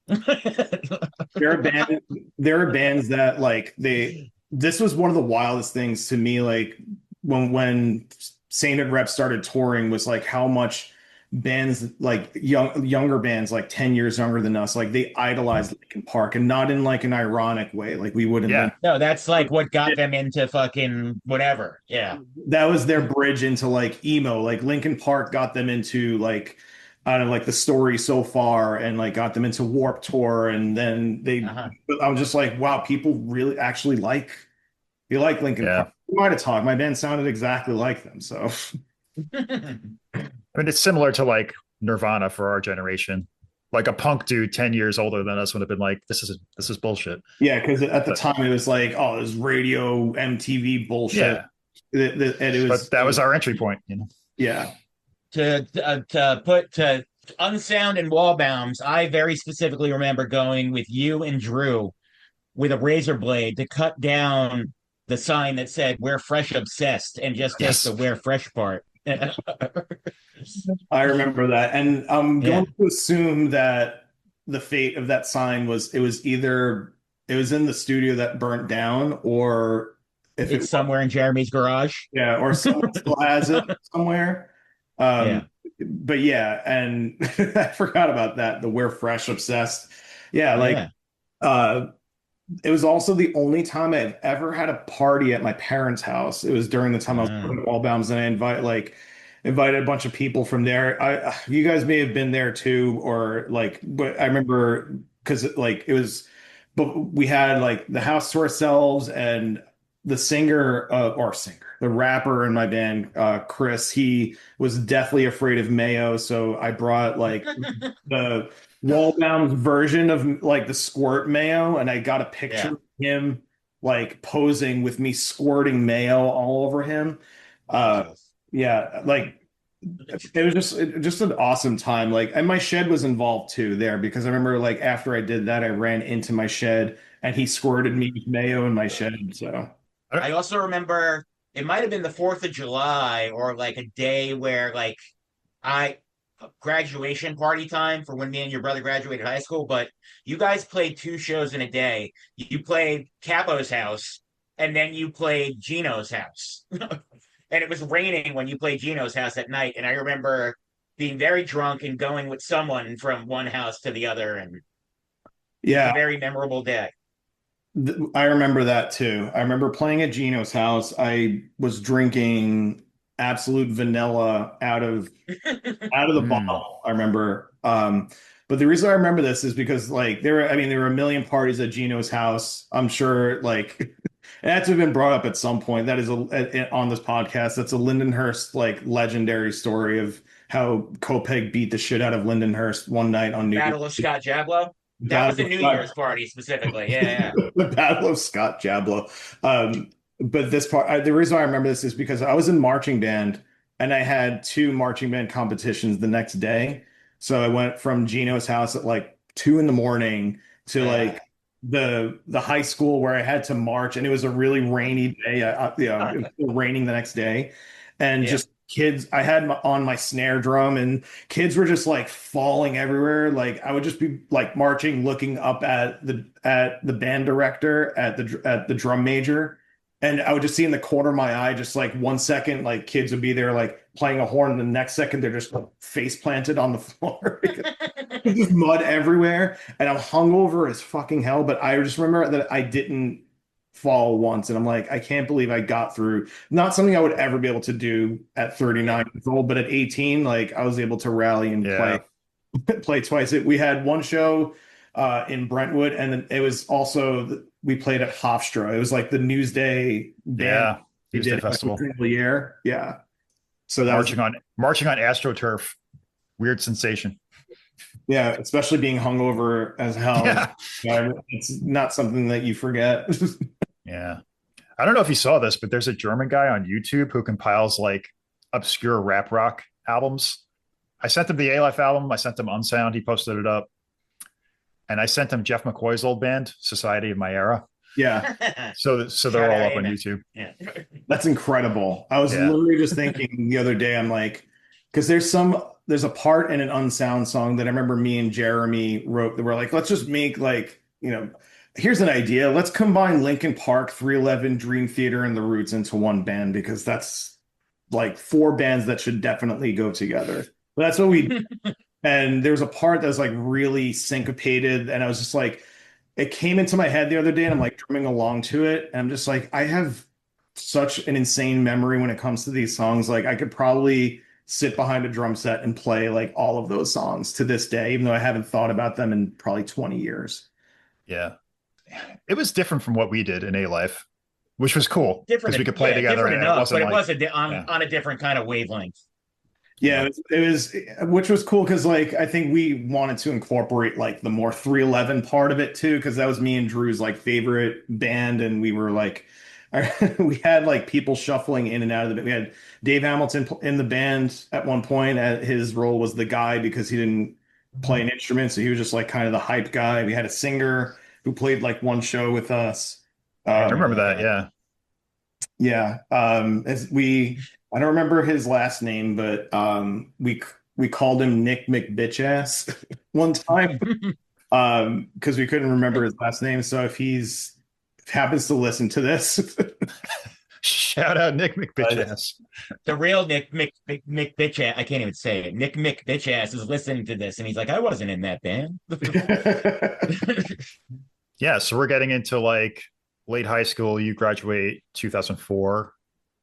there are band there are bands that like they this was one of the wildest things to me, like when Sainthood Rep started touring, was like how much bands like younger bands like 10 years younger than us, like they idolized Linkin Park, and not in like an ironic way, like we wouldn't Yeah. No, that's like what got them into fucking whatever. Yeah. that was their bridge into like emo. Like Linkin Park got them into like I don't know, like the story so far, and like got them into Warp Tour, and then Uh-huh. I was just like, wow, people really actually they like Linkin Yeah. Park. We might have talked. My band sounded exactly like them, so I mean, it's similar to like Nirvana for our generation. Like a punk dude 10 years older than us would have been like, this is bullshit. yeah, because at the But time it was like, oh, this radio MTV bullshit. yeah, And but that was our entry point. yeah. To put to Unsound and Wallbounds, I very specifically remember going with you and Drew with a razor blade to cut down the sign that said "We're Fresh Obsessed" and just take the Yes. "We're Fresh" part. I remember that. And I'm Yeah, going to assume that the fate of that sign was it was either it was in the studio that burnt down, or if it it's somewhere in Jeremy's garage. yeah, or someone still has it somewhere. Yeah, But yeah, and I forgot about that. The We're Fresh Obsessed. Yeah, like yeah. uh it was also the only time I've ever had a party at my parents' house. It was during the time I was Uh, working at Wallbounds, and I invited a bunch of people from there. You guys may have been there too, or like, but I remember because like it was, but we had like the house to ourselves, and the singer the rapper in my band, Chris, he was deathly afraid of mayo, so I brought like the wall-bound version of like the squirt mayo, and I got a picture Yeah. of him like posing with me squirting mayo all over him. Uh, Jesus. yeah, like it was just an awesome time. Like, and my shed was involved too there because I remember like after I did that, I ran into my shed and he squirted me with mayo in my shed. So I don't- I also remember it might have been the 4th of July or like a day where like I graduation party time for when me and your brother graduated high school, but you guys played two shows in a day. You played Capo's house and then you played Gino's house. And it was raining when you played Gino's house at night. And I remember being very drunk and going with someone from one house to the other. And it was a yeah, very memorable day. I remember that too. I remember playing at Gino's house. I was drinking absolute vanilla out of the Hmm. bottle. I remember. But the reason I remember this is because like there were a million parties at Gino's house. I'm sure like it had to have been brought up at some point. That is on this podcast. That's a Lindenhurst like legendary story of how Kopeg beat the shit out of Lindenhurst one night on New Year's. Battle of Scott Jablo. That was Battle a of New Scott, Year's party specifically. Yeah, the Battle of Scott Jablo. But this part, the reason why I remember this is because I was in marching band and I had two marching band competitions the next day. So I went from Gino's house at like 2 in the morning to yeah. like the high school where I had to march, and it was a really rainy day. It was still raining the next day, and Yeah. just kids. I had on my snare drum, and kids were just like falling everywhere. Like I would just be like marching, looking up at the band director at the drum major, and I would just see in the corner of my eye, just like 1 second, like kids would be there like playing a horn, and the next second they're just like face planted on the floor. There's just mud everywhere, and I'm hungover as fucking hell. But I just remember that I didn't fall once, and I'm like, I can't believe I got through. Not something I would ever be able to do at Yeah. 39 years old, but at 18, like I was able to rally and Yeah. play twice. We had one show in Brentwood, and then it was also we played at Hofstra. It was like the Newsday band Yeah. we Tuesday did every Festival. single year. Yeah, so that was Marching on AstroTurf. Weird sensation. yeah, especially being hungover as hell. Yeah. Yeah, it's not something that you forget. Yeah. I don't know if you saw this, but there's a German guy on YouTube who compiles like obscure rap rock albums. I sent him the A-Life album. I sent him Unsound. He posted it up. And I sent him Jeff McCoy's old band, Society of My Era. Yeah, So they're Shout all out, up on amen. YouTube. Yeah. that's incredible. I was Yeah. literally just thinking the other day, I'm like, because there's a part in an Unsound song that I remember me and Jeremy wrote that we're like, let's just make like, here's an idea. Let's combine Linkin Park, 311, Dream Theater, and The Roots into one band because that's like four bands that should definitely go together. But that's what we and there was a part that was like really syncopated, and I was just like, it came into my head the other day, and I'm like drumming along to it, and I'm just like, I have such an insane memory when it comes to these songs. Like I could probably sit behind a drum set and play like all of those songs to this day, even though I haven't thought about them in probably 20 years. Yeah. It was different from what we did in A-Life, which was cool because we Different, could play yeah, together different and it enough, wasn't but it like, was yeah, on a different kind of wavelength. Yeah, yeah, which was cool because like I think we wanted to incorporate like the more 311 part of it too, because that was me and Drew's like favorite band, and we were like, we had like people shuffling in and out of the. We had Dave Hamilton in the band at one point. His role was the guy because he didn't play an instrument, so he was just like kind of the hype guy. We had a singer who played like one show with us. I I Um, remember remember that that. guy. Yeah. yeah. I don't remember his last name, but we called him Nick McBitchass one time because we couldn't remember his last name. So if happens to listen to this, Shout out Nick uh, McBitchass. The real Nick bitch ass, I can't even say it. Nick bitch ass is listening to this and he's like, I wasn't in that band. Yeah. So we're getting into like late high school. You graduate 2004.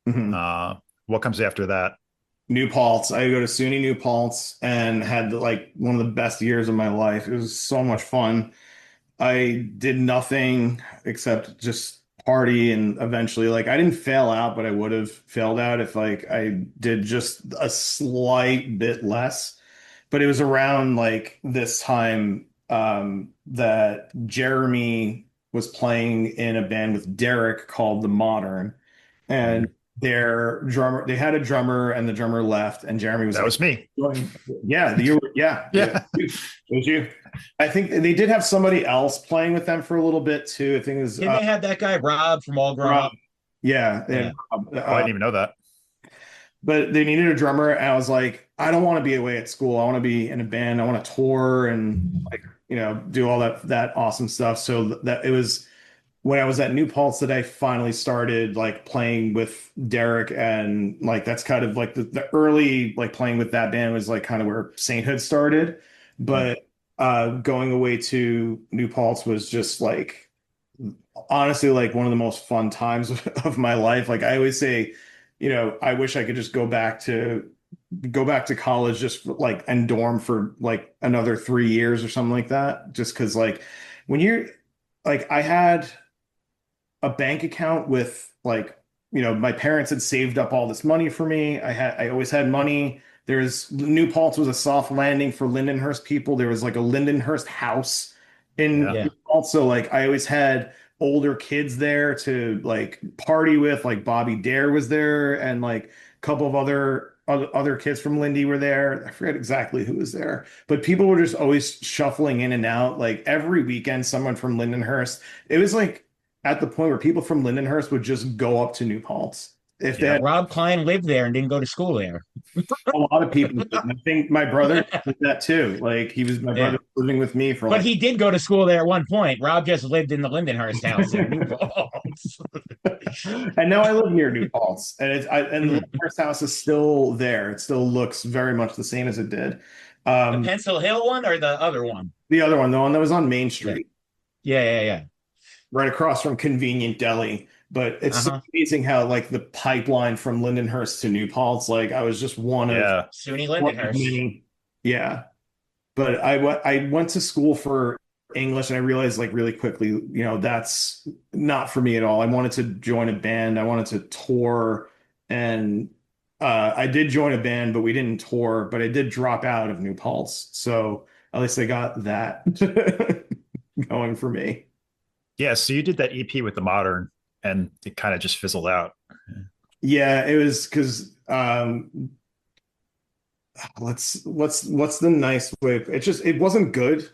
Mhm. What comes after that? New Paltz. I go to SUNY New Paltz and had like one of the best years of my life. It was so much fun. I did nothing except just party, and eventually, like, I didn't fail out, but I would have failed out if like I did just a slight bit less. But it was around like this time that Jeremy was playing in a band with Derek called The Modern, and Mhm. their drummer, they had a drummer, and the drummer left, and Jeremy was That like, was me. yeah, it Yeah. was you. I think they did have somebody else playing with them for a little bit too. I think it was Didn't they have that guy Rob from All Grown Rob. Up? Yeah, they had Yeah. Rob. Oh, I didn't even know that. But they needed a drummer, and I was like, I don't want to be away at school. I want to be in a band. I want to tour and like, do all that awesome stuff. So that it was when I was at New Paltz that I finally started like playing with Derek, and like that's kind of like the early like playing with that band was like kind of where Sainthood started. Mhm. But going away to New Paltz was just like honestly like one of the most fun times of my life. Like I always say, I wish I could just go back to college just like and dorm for like another 3 years or something like that. Just because like when you're like I had a bank account with like my parents had saved up all this money for me. I always had money. There's New Paltz was a soft landing for Lindenhurst people. There was like a Lindenhurst house in Yeah. Yeah. New Paltz. So like I always had older kids there to like party with. Like Bobby Dare was there, and like a couple of other kids from Lindy were there. I forget exactly who was there, but people were just always shuffling in and out. Like every weekend, someone from Lindenhurst. It was like at the point where people from Lindenhurst would just go up to New Paltz. If they Yeah. had Rob Klein lived there and didn't go to school there. a lot of people did. And I think my brother did that too. Like my Yeah. brother was living with me for But like, he did go to school there at one point. Rob just lived in the Lindenhurst house in New Paltz. and now I live near New Paltz, and and the Mhm. Lindenhurst house is still there. It still looks very much the same as it did. The Um, Pencil Hill one or the other one? the other one, the one that was on Main Yeah. Street, Yeah, yeah, yeah. right across from Convenient Deli. But it's so Uh-huh. amazing how like the pipeline from Lindenhurst to New Paltz, like I was just Yeah. SUNY one of Lindenhurst. many. Yeah. But I went to school for English, and I realized like really quickly, that's not for me at all. I wanted to join a band. I wanted to tour, and I did join a band, but we didn't tour. But I did drop out of New Paltz, so at least I got that going for me. Yeah. So you did that EP with the Modern, and it kind of just fizzled out. Yeah, it was because what's the nice way? It wasn't good.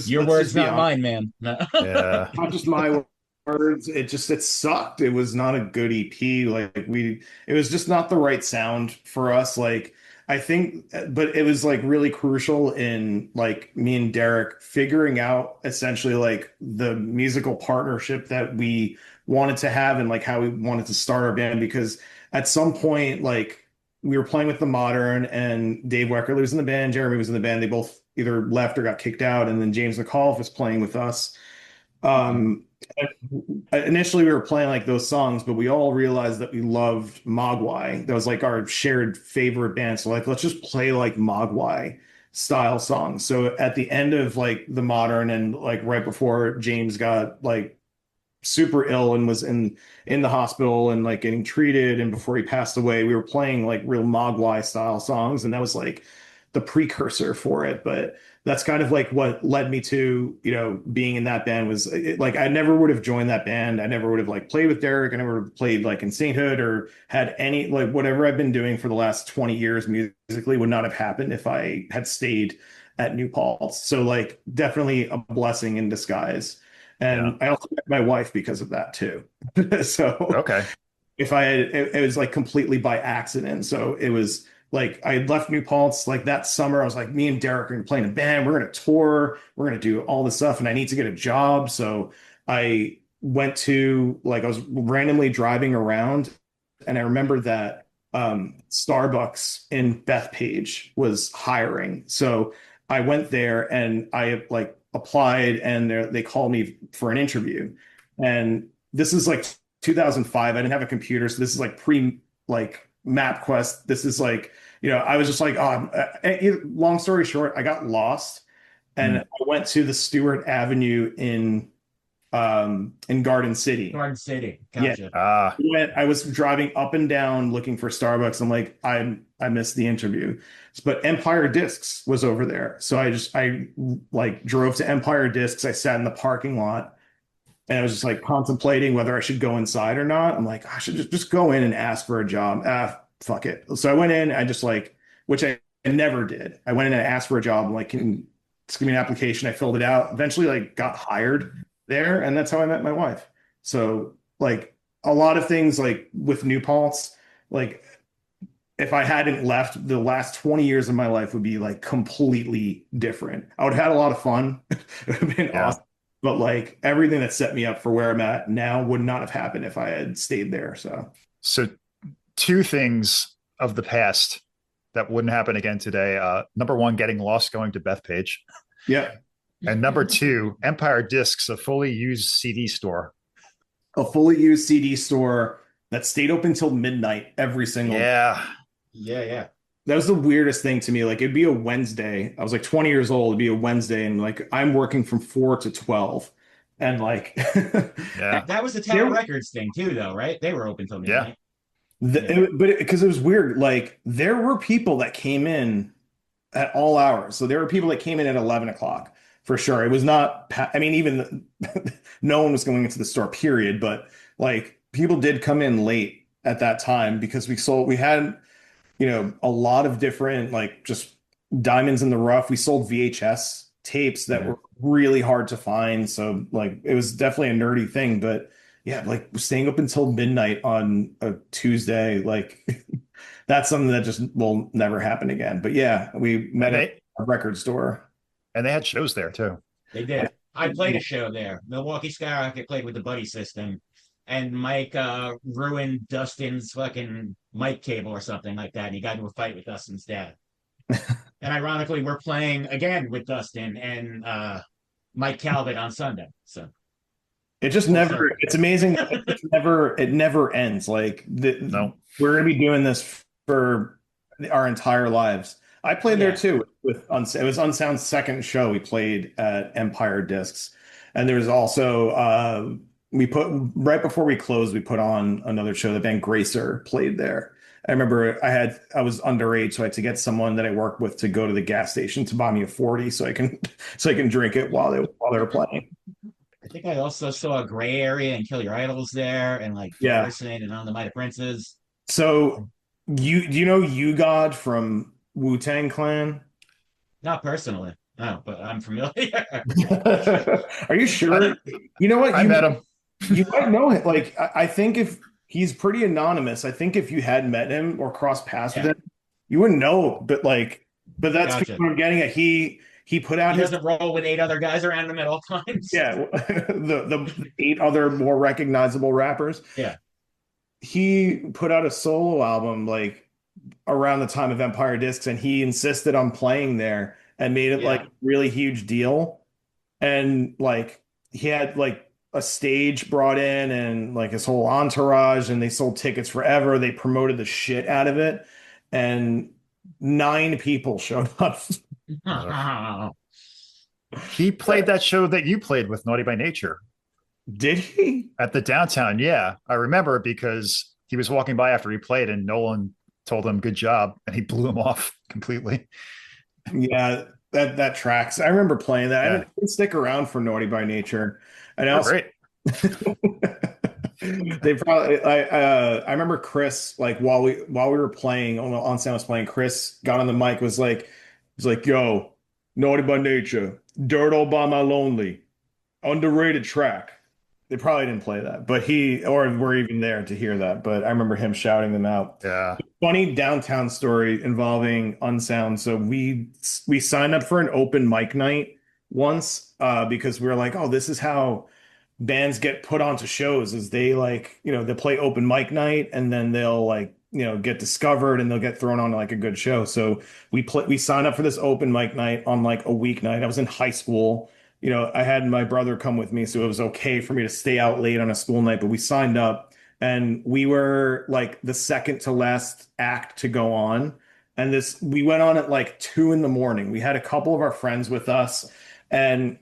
Your Let's words, just be not honest. mine, man. No. Yeah. Not just my words. It sucked. It was not a good EP. It was just not the right sound for us. Like I think, but it was like really crucial in like me and Derek figuring out essentially like the musical partnership that we wanted to have, and like how we wanted to start our band. Because at some point, like we were playing with the Modern, and Dave Weckerly was in the band, Jeremy was in the band. They both either left or got kicked out, and then James McAuliffe was playing with us. um, Initially we were playing like those songs, but we all realized that we loved Mogwai. That was like our shared favorite band. So like, let's just play like Mogwai style songs. So at the end of like the Modern, and like right before James got like super ill and was in the hospital and like getting treated, and before he passed away, we were playing like real Mogwai style songs, and that was like the precursor for it. But that's kind of like what led me to being in that band. Was like I never would have joined that band. I never would have like played with Derek. I never would have played like in Sainthood or had any like whatever I've been doing for the last 20 years musically would not have happened if I had stayed at New Paltz. So like definitely a blessing in disguise. Yeah. And I also met my wife because of that too. So Okay. if I had, it was like completely by accident. So it was like I had left New Paltz like that summer. I was like, me and Derek are gonna play in a band. We're gonna tour. We're gonna do all this stuff, and I need to get a job. So I went to like I was randomly driving around, and I remember that Starbucks in Bethpage was hiring. So I went there, and I like applied, and they called me for an interview. And this is like 2005. I didn't have a computer, so this is like pre like MapQuest. This is like I was just like, long story short, I got lost, and I went to the Stewart Avenue in Garden City. Garden City. Yeah. Gotcha. I was driving up and down looking for Starbucks. I'm like, I missed the interview. But Empire Discs was over there. So I like drove to Empire Discs. I sat in the parking lot and I was just like contemplating whether I should go inside or not. I'm like, I should just go in and ask for a job. Fuck it. So I went in, I just like, which I never did. I went in and asked for a job. I'm like, just give me an application. I filled it out. Eventually, like, got hired there, and that's how I met my wife. So, like, a lot of things, like with New Paltz, like, if I hadn't left, the last 20 years of my life would be like completely different. I would have had a lot of fun. It would have been Yeah. awesome. But like everything that set me up for where I'm at now would not have happened if I had stayed there. So two things of the past that wouldn't happen again today. Number one, getting lost going to Bethpage. Yeah. And number two, Empire Discs, a fully used CD store. A fully used CD store that stayed open till midnight every single day. Yeah. Yeah. That was the weirdest thing to me. Like it'd be a Wednesday. I was like 20 years old. It'd be a Wednesday, and like I'm working from 4 to 12. And like Yeah. That was the Tower Records thing too, though, right? They were open till midnight. Because it was weird. Like there were people that came in at all hours. So there were people that came in at 11 o'clock for sure. It was not, I mean, even no one was going into the store, period. But like people did come in late at that time because we had, a lot of different, like just diamonds in the rough. We sold VHS tapes that were really hard to find. So like it was definitely a nerdy thing, but yeah, like staying up until midnight on a Tuesday, like that's something that just will never happen again. But yeah, we met at a record store. And they had shows there too. They did. I played a show there. Milwaukee Skyrocket played with the Buddy System, and Mike ruined Dustin's fucking mic cable or something like that, and he got into a fight with Dustin's dad. And ironically, we're playing again with Dustin and Mike Calvert on Sunday. So it just never, it's amazing. It never ends. Like No. we're going to be doing this for our entire lives. I played there too it was Unsound's second show. We played at Empire Discs, and there was also we put right before we closed, we put on another show. The band Gracer played there. I remember I was underage, so I had to get someone that I worked with to go to the gas station to buy me a 40 so I can drink it while they were playing. I think I also saw a Gray Area and Kill Your Idols there, and like Ferguson and On the Mighty Princes. So do you know You God from Wu-Tang Clan? Not personally, no, but I'm familiar. Are you sure? You know what? I met him. You might know him. Like I think if he's pretty anonymous, I think if you had met him or crossed paths with him, you wouldn't know. But that's what I'm getting at. He put out he doesn't roll with 8 other guys around him at all times. Yeah, the 8 other more recognizable rappers. Yeah. He put out a solo album like around the time of Empire Discs, and he insisted on playing there and made it like really huge deal. And like he had like a stage brought in and like his whole entourage, and they sold tickets forever. They promoted the shit out of it, and 9 people showed up. He played that show that you played with, Naughty by Nature. Did he? At the Downtown, yeah. I remember because he was walking by after he played and Nolan told him good job, and he blew him off completely. Yeah, that tracks. I remember playing that. I didn't stick around for Naughty by Nature. And also, great. They probably I remember Chris, like while we were playing on sound was playing, Chris got on the mic, was like, yo, Naughty by Nature, Dirt All by My Lonely, underrated track. They probably didn't play that, but we're even there to hear that. But I remember him shouting them out. Yeah. Funny downtown story involving Unsound. So we signed up for an open mic night once because we were like, oh, this is how bands get put onto shows, is they like, they play open mic night and then they'll like, get discovered and they'll get thrown on like a good show. So we signed up for this open mic night on like a weeknight. I was in high school. I had my brother come with me, so it was okay for me to stay out late on a school night, but we signed up and we were like the second to last act to go on. And we went on at like 2 a.m. We had a couple of our friends with us, And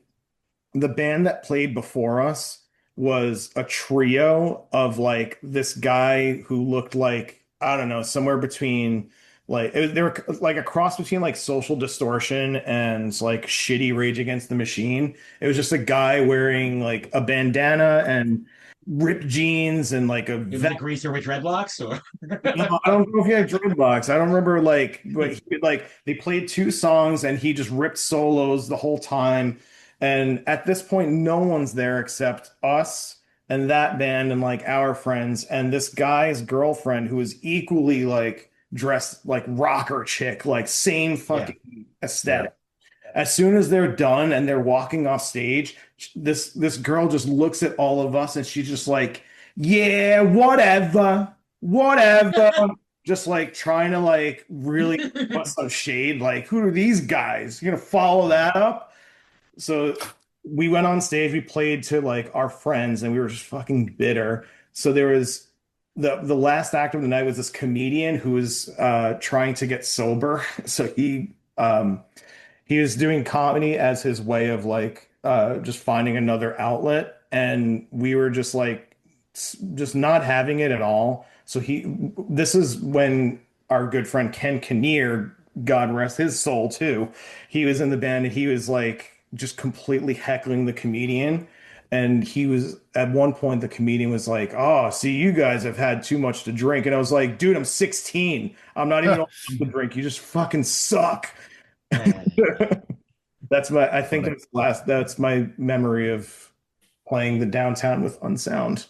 the band that played before us was a trio of like this guy who looked like, I don't know, somewhere between they were like a cross between like Social Distortion and like shitty Rage Against the Machine. It was just a guy wearing like a bandana and ripped jeans and like a It was a vest. greaser with dreadlocks, or No, I don't know if he had dreadlocks. I don't remember like, but like they played two songs and he just ripped solos the whole time. And at this point, no one's there except us and that band and like our friends and this guy's girlfriend who is equally like dressed like rocker chick, like same yeah, fucking aesthetic. As soon as they're done and they're walking off stage, this girl just looks at all of us and she's just like, "Yeah, whatever, whatever." Just like trying to like really put some shade. Like, who are these guys? You're gonna follow that up? So we went on stage, we played to like our friends, and we were just fucking bitter. So there was the last act of the night was this comedian who was trying to get sober. So he was doing comedy as his way of like just finding another outlet, and we were just like just not having it at all. So this is when our good friend Ken Kinnear, God rest his soul too, he was in the band and he was like just completely heckling the comedian. And he was at one point, the comedian was like, "Oh, see, you guys have had too much to drink." And I was like, "Dude, I'm 16. I'm not even old enough to drink. You just fucking suck." That's I think Funny. that's my memory of playing the downtown with Unsound.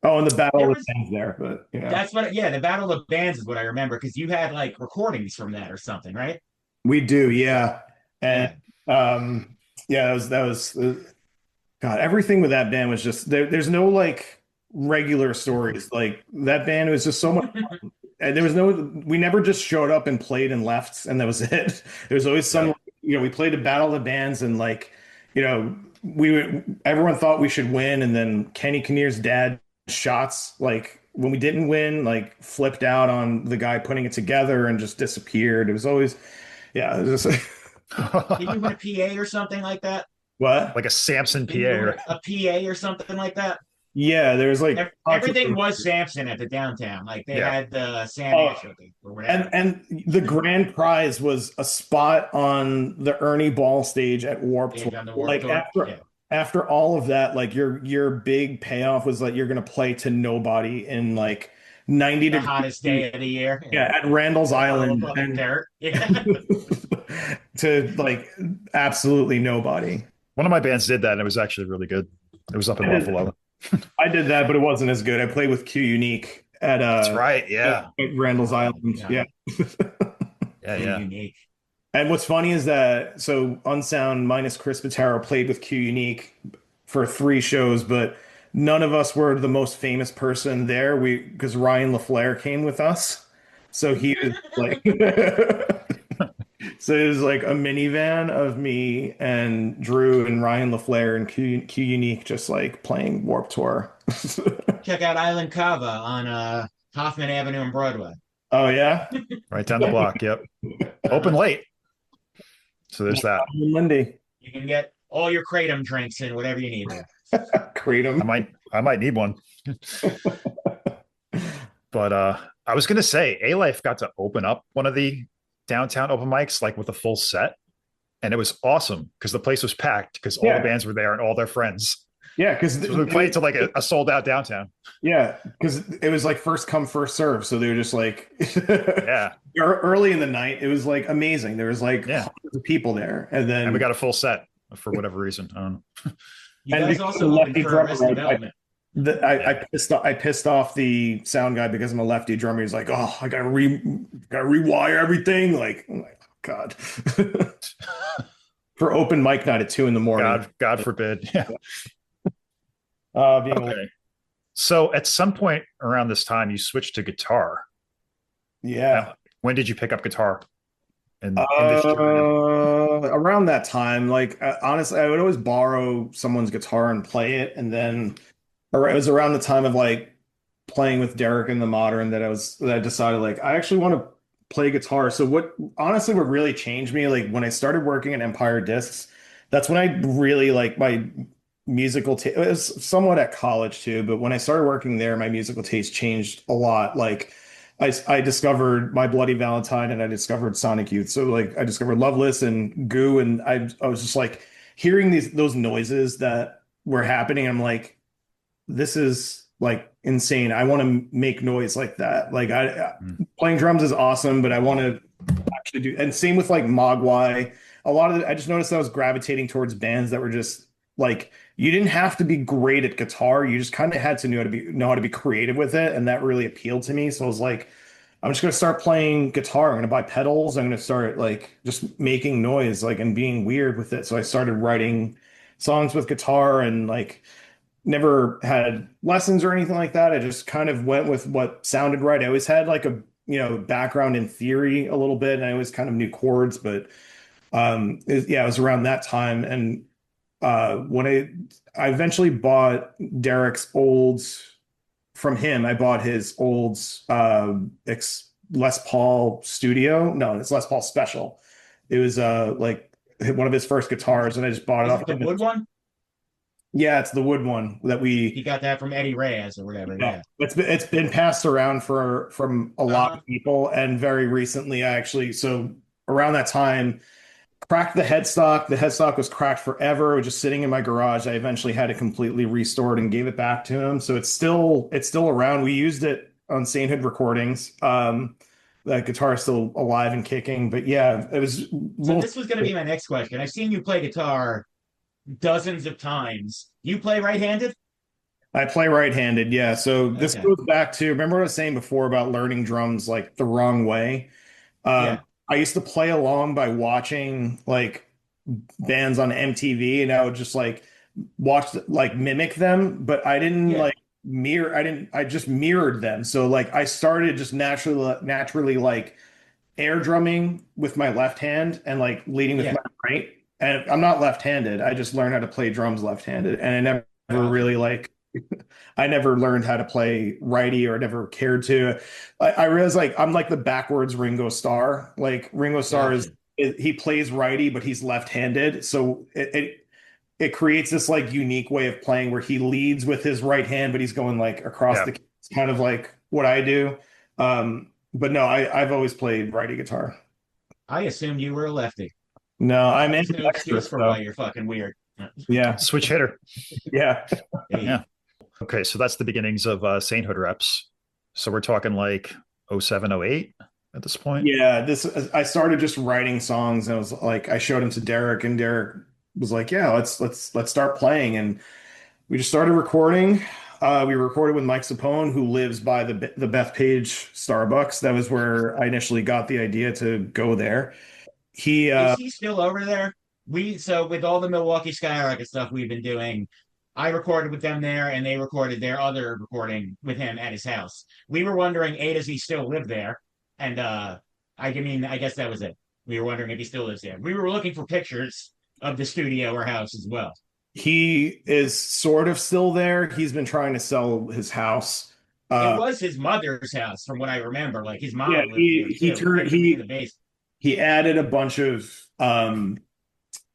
Oh, and the battle there with was. bands there, but That's what. Yeah, the Battle of Bands is what I remember because you had like recordings from that or something, right? we do, yeah. And Yeah. yeah, that was God, everything with that band was just there's no like regular stories. Like that band was just so much fun. And there was no we never just showed up and played and left and that was it. There was always some Yep. we played a battle of the bands and like, everyone thought we should win and then Kenny Kinnear's dad shots like when we didn't win, like flipped out on the guy putting it together and just disappeared. It was always yeah, it was just Did you win a PA or something like that? what? Like a Samson Didn't you PA. win Right? a PA or something like that? Yeah, there's like Everything controversy. was Samson at the downtown. Like they Yeah. had the San Oh, Astro thing or and whatever. the grand prize was a spot on the Ernie Ball stage at Warped Tour. Stage on the Warped Like Tour. Yeah. after all of that, like your big payoff was like you're gonna play to nobody in like 90 The degrees hottest day of the year. Yeah. yeah, at Randall's Puddle of Island fucking and dirt. Yeah. to like absolutely nobody. One of my bands did that, and it was actually really good. It was up in I did, Buffalo. I did that, but it wasn't as good. I played with Q Unique That's right. at Yeah. Randall's Oh my Island. Yeah. God. Yeah. Too Yeah. unique. And what's funny is that so Unsound minus Chris Pataro played with Q Unique for three shows, but none of us were the most famous person there. We because Ryan LaFleur came with us, so he was like, so it was like a minivan of me and Drew and Ryan LaFleur and Q Unique just like playing Warp Tour. Check out Island Cava on Hoffman Avenue and Broadway. Oh yeah, Right down the block. Yep. Open late. So there's that. Monday, You can get all your kratom drinks and whatever you need there. Kratom. I might need one. But I was gonna say A Life got to open up one of the downtown open mics like with a full set. And it was awesome because the place was packed because all the Yeah, bands were there and all their friends. yeah, because So we played to like a sold out downtown. yeah, because it was like first come, first serve. So they were just like Yeah. early in the night, it was like amazing. There was like Yeah. hundreds of people there. And And we then got a full set for whatever reason. I don't know. You and guys because also I'm a opened lefty for drummer, Arrested Development. I pissed off the sound guy because I'm a lefty drummer. He's like, "Oh, I gotta rewire everything." Like, I'm like, oh, God. For open mic night at 2 a.m. God forbid. Yeah. Being Okay. So at some point around this time, you switched to guitar. yeah. When did you pick up guitar in this genre? Around that time, like honestly, I would always borrow someone's guitar and play it, and then it was around the time of like playing with Derek and the Modern that I decided like I actually want to play guitar. So what honestly what really changed me like when I started working at Empire Discs, That's when I really like my musical taste. It was somewhat at college too, but when I started working there, my musical taste changed a lot. Like I discovered My Bloody Valentine and I discovered Sonic Youth. So like I discovered Loveless and Goo, and I was just like hearing those noises that were happening. I'm like, this is like insane. I want to make noise like that. Like I Mm. playing drums is awesome, but I want to actually do. And same with like Mogwai. A lot of I just noticed I was gravitating towards bands that were just like you didn't have to be great at guitar. You just kind of had to know how to be creative with it, and that really appealed to me. So I was like, I'm just gonna start playing guitar. I'm gonna buy pedals. I'm gonna start like just making noise, like and being weird with it. So I started writing songs with guitar and like never had lessons or anything like that. I just kind of went with what sounded right. I always had like a background in theory a little bit, and I always kind of knew chords, but yeah, it was around that time. And when I eventually bought Derek's old from him, I bought his old Les Paul Studio. No, it's Les Paul Special. It was like one of his first guitars, and I just bought it Is off it the him. wood one? Yeah, it's the wood one that He we. got that from Eddie Reyes or whatever. Yeah, Yeah. it's been passed around from a lot Uh-huh. of people, and very recently, I actually so around that time cracked the headstock. The headstock was cracked forever. It was just sitting in my garage. I eventually had it completely restored and gave it back to him. So it's still around. We used it on Sainthood recordings. That guitar is still alive and kicking. But yeah, it was So most. this was going to be my next question. I've seen you play guitar dozens of times. You play right-handed? I play right-handed, yeah. So this Okay. goes back to remember what I was saying before about learning drums like the wrong way. Um, Yeah. I used to play along by watching like bands on MTV, and I would just like watch like mimic them, but I didn't Yeah. like mirror. I just mirrored them. So like I started just naturally like air drumming with my left hand and like leading with Yeah. my right. And I'm not left-handed. I just learned how to play drums left-handed, and I never Gotcha. really like I never learned how to play righty or never cared to. I realize like I'm like the backwards Ringo Starr. Like Ringo Starr Gotcha. he plays righty, but he's left-handed. So it creates this like unique way of playing where he leads with his right hand, but he's going like across Yeah. the it's kind of like what I do. But no, I've always played righty guitar. I assumed you were a lefty. No, I'm There's no excuse ambidextrous for why though. you're fucking weird. Yeah, Switch hitter. yeah. Hey, Yeah. Okay, so that's the beginnings of Sainthood reps. So we're talking like oh 07, oh 08 at this point. Yeah, this I started just writing songs and I was like I showed them to Derek and Derek was like, "Yeah, let's start playing." And we just started recording. We recorded with Mike Sapone, who lives by the Bethpage Starbucks. That was where I initially got the idea to go there. He is he still over there? So with all the Milwaukee Skyrocket stuff we've been doing, I recorded with them there, and they recorded their other recording with him at his house. We were wondering, A, does he still live there? And I mean, I guess that was it. We were wondering if he still lives there. We were looking for pictures of the studio or house as well. he is sort of still there. He's been trying to sell his house. It Uh, was his mother's house, from what I remember. Like his yeah, mom lived there he too, turned and in the base. he added a bunch of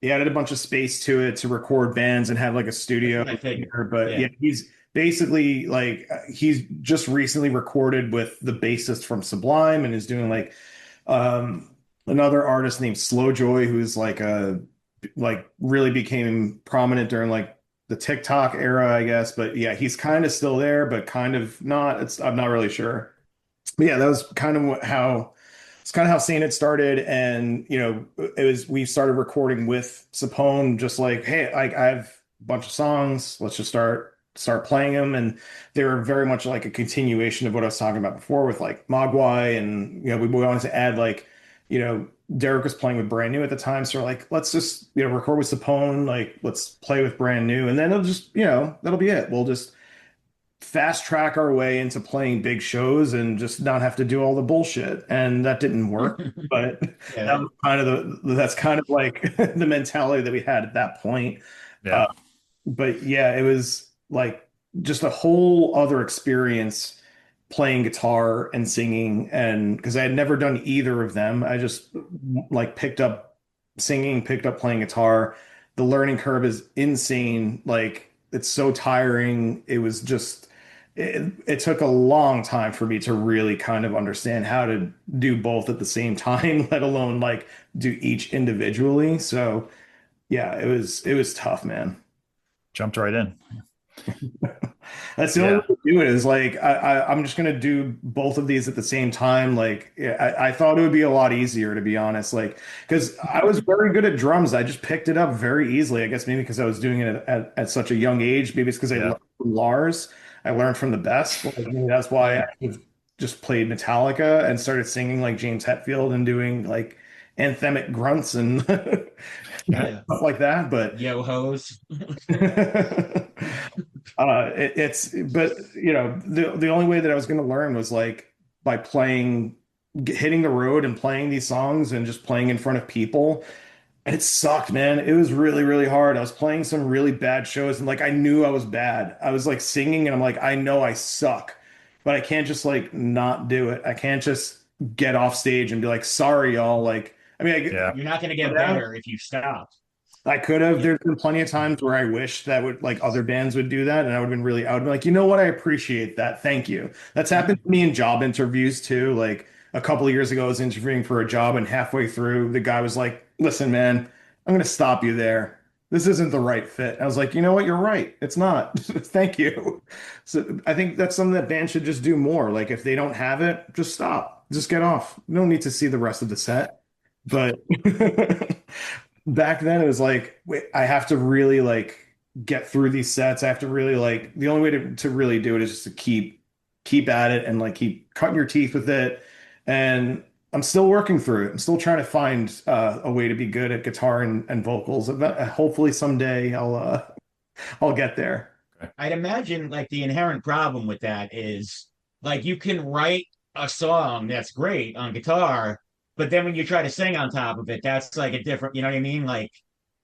he added a bunch of space to it to record bands and have like a That's studio what I figured. here. But Yeah. yeah, he's basically like he's just recently recorded with the bassist from Sublime and is doing like um another artist named Slowjoy who's like a like really became prominent during like the TikTok era, I guess. But yeah, he's kind of still there, but kind of not. I'm not really sure. But yeah, that was kind of how it's kind of how Saint had started, and it was we started recording with Sapone, just like, hey, I have a bunch of songs, let's just start playing them, and they were very much like a continuation of what I was talking about before with like Mogwai, and we wanted to add like, you know, Derek was playing with Brand New at the time, so we're like, let's just record with Sapone, like let's play with Brand New, and then it'll just that'll be it. We'll just fast track our way into playing big shows and just not have to do all the bullshit. And that didn't work, but Yeah. that's kind of like the mentality that we had at that point. Yeah. Uh, but yeah, it was like just a whole other experience playing guitar and singing, and because I had never done either of them, I just like picked up singing, picked up playing guitar. the learning curve is insane. Like it's so tiring. It was just it took a long time for me to really kind of understand how to do both at the same time, let alone like do each individually. So yeah, it was tough, man. Jumped right in. That's the only way Yeah. to do it is like I'm just gonna do both of these at the same time. Like yeah, I thought it would be a lot easier to be honest. Like because I was very good at drums. I just picked it up very easily. I guess maybe because I was doing it at such a young age. Maybe it's because I Yeah. learned from Lars. I learned from the best. Like, maybe that's why Yeah. I just played Metallica and started singing like James Hetfield and doing like anthemic grunts and Yeah. Yeah. stuff like that. But Yo hos. it's but the only way that I was going to learn was like by playing, hitting the road and playing these songs and just playing in front of people. And it sucked, man. It was really, really hard. I was playing some really bad shows and like I knew I was bad. I was like singing and I'm like, I know I suck, but I can't just like not do it. I can't just get off stage and be like, sorry, y'all. Like, I mean, Yeah. You're not going to get yeah, better if you stop. I could have. Yeah. There's been plenty of times where I wish that would like other bands would do that, and I would have been really. I would be like, you know what? I appreciate that. Thank you. That's happened to me in job interviews too. Like a couple of years ago, I was interviewing for a job, and halfway through, the guy was like, "Listen, man, I'm going to stop you there. This isn't the right fit." I was like, you know what? You're right. It's not. Thank you. So I think that's something that bands should just do more. Like if they don't have it, just stop. Just get off. You don't need to see the rest of the set. But back then it was like, wait, I have to really like get through these sets. I have to really like the only way to really do it is just to keep at it and like keep cutting your teeth with it. And I'm still working through it. I'm still trying to find a way to be good at guitar and vocals. Hopefully someday I'll get there. I'd imagine like the inherent problem with that is like you can write a song that's great on guitar, but then when you try to sing on top of it, that's like a different, you know what I mean? Like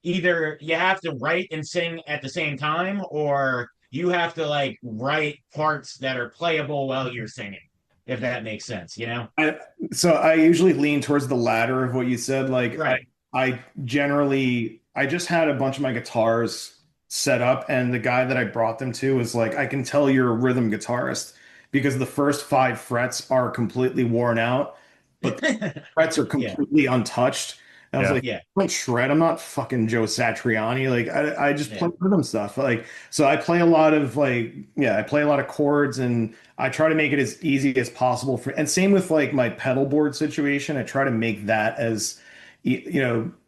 either you have to write and sing at the same time, or you have to like write parts that are playable while you're singing, if that makes sense, you know? I, so I usually lean towards the latter of what you said. Like Right. I generally I just had a bunch of my guitars set up, and the guy that I brought them to was like, I can tell you're a rhythm guitarist because the first five frets are completely worn out, but the frets are Yeah. completely untouched. And I was Yeah. like, Yeah. I don't shred. I'm not fucking Joe Satriani. Like I just Yeah. play rhythm stuff. Like so I play a lot of like yeah, I play a lot of chords and I try to make it as easy as possible for, and same with like my pedal board situation. I try to make that as,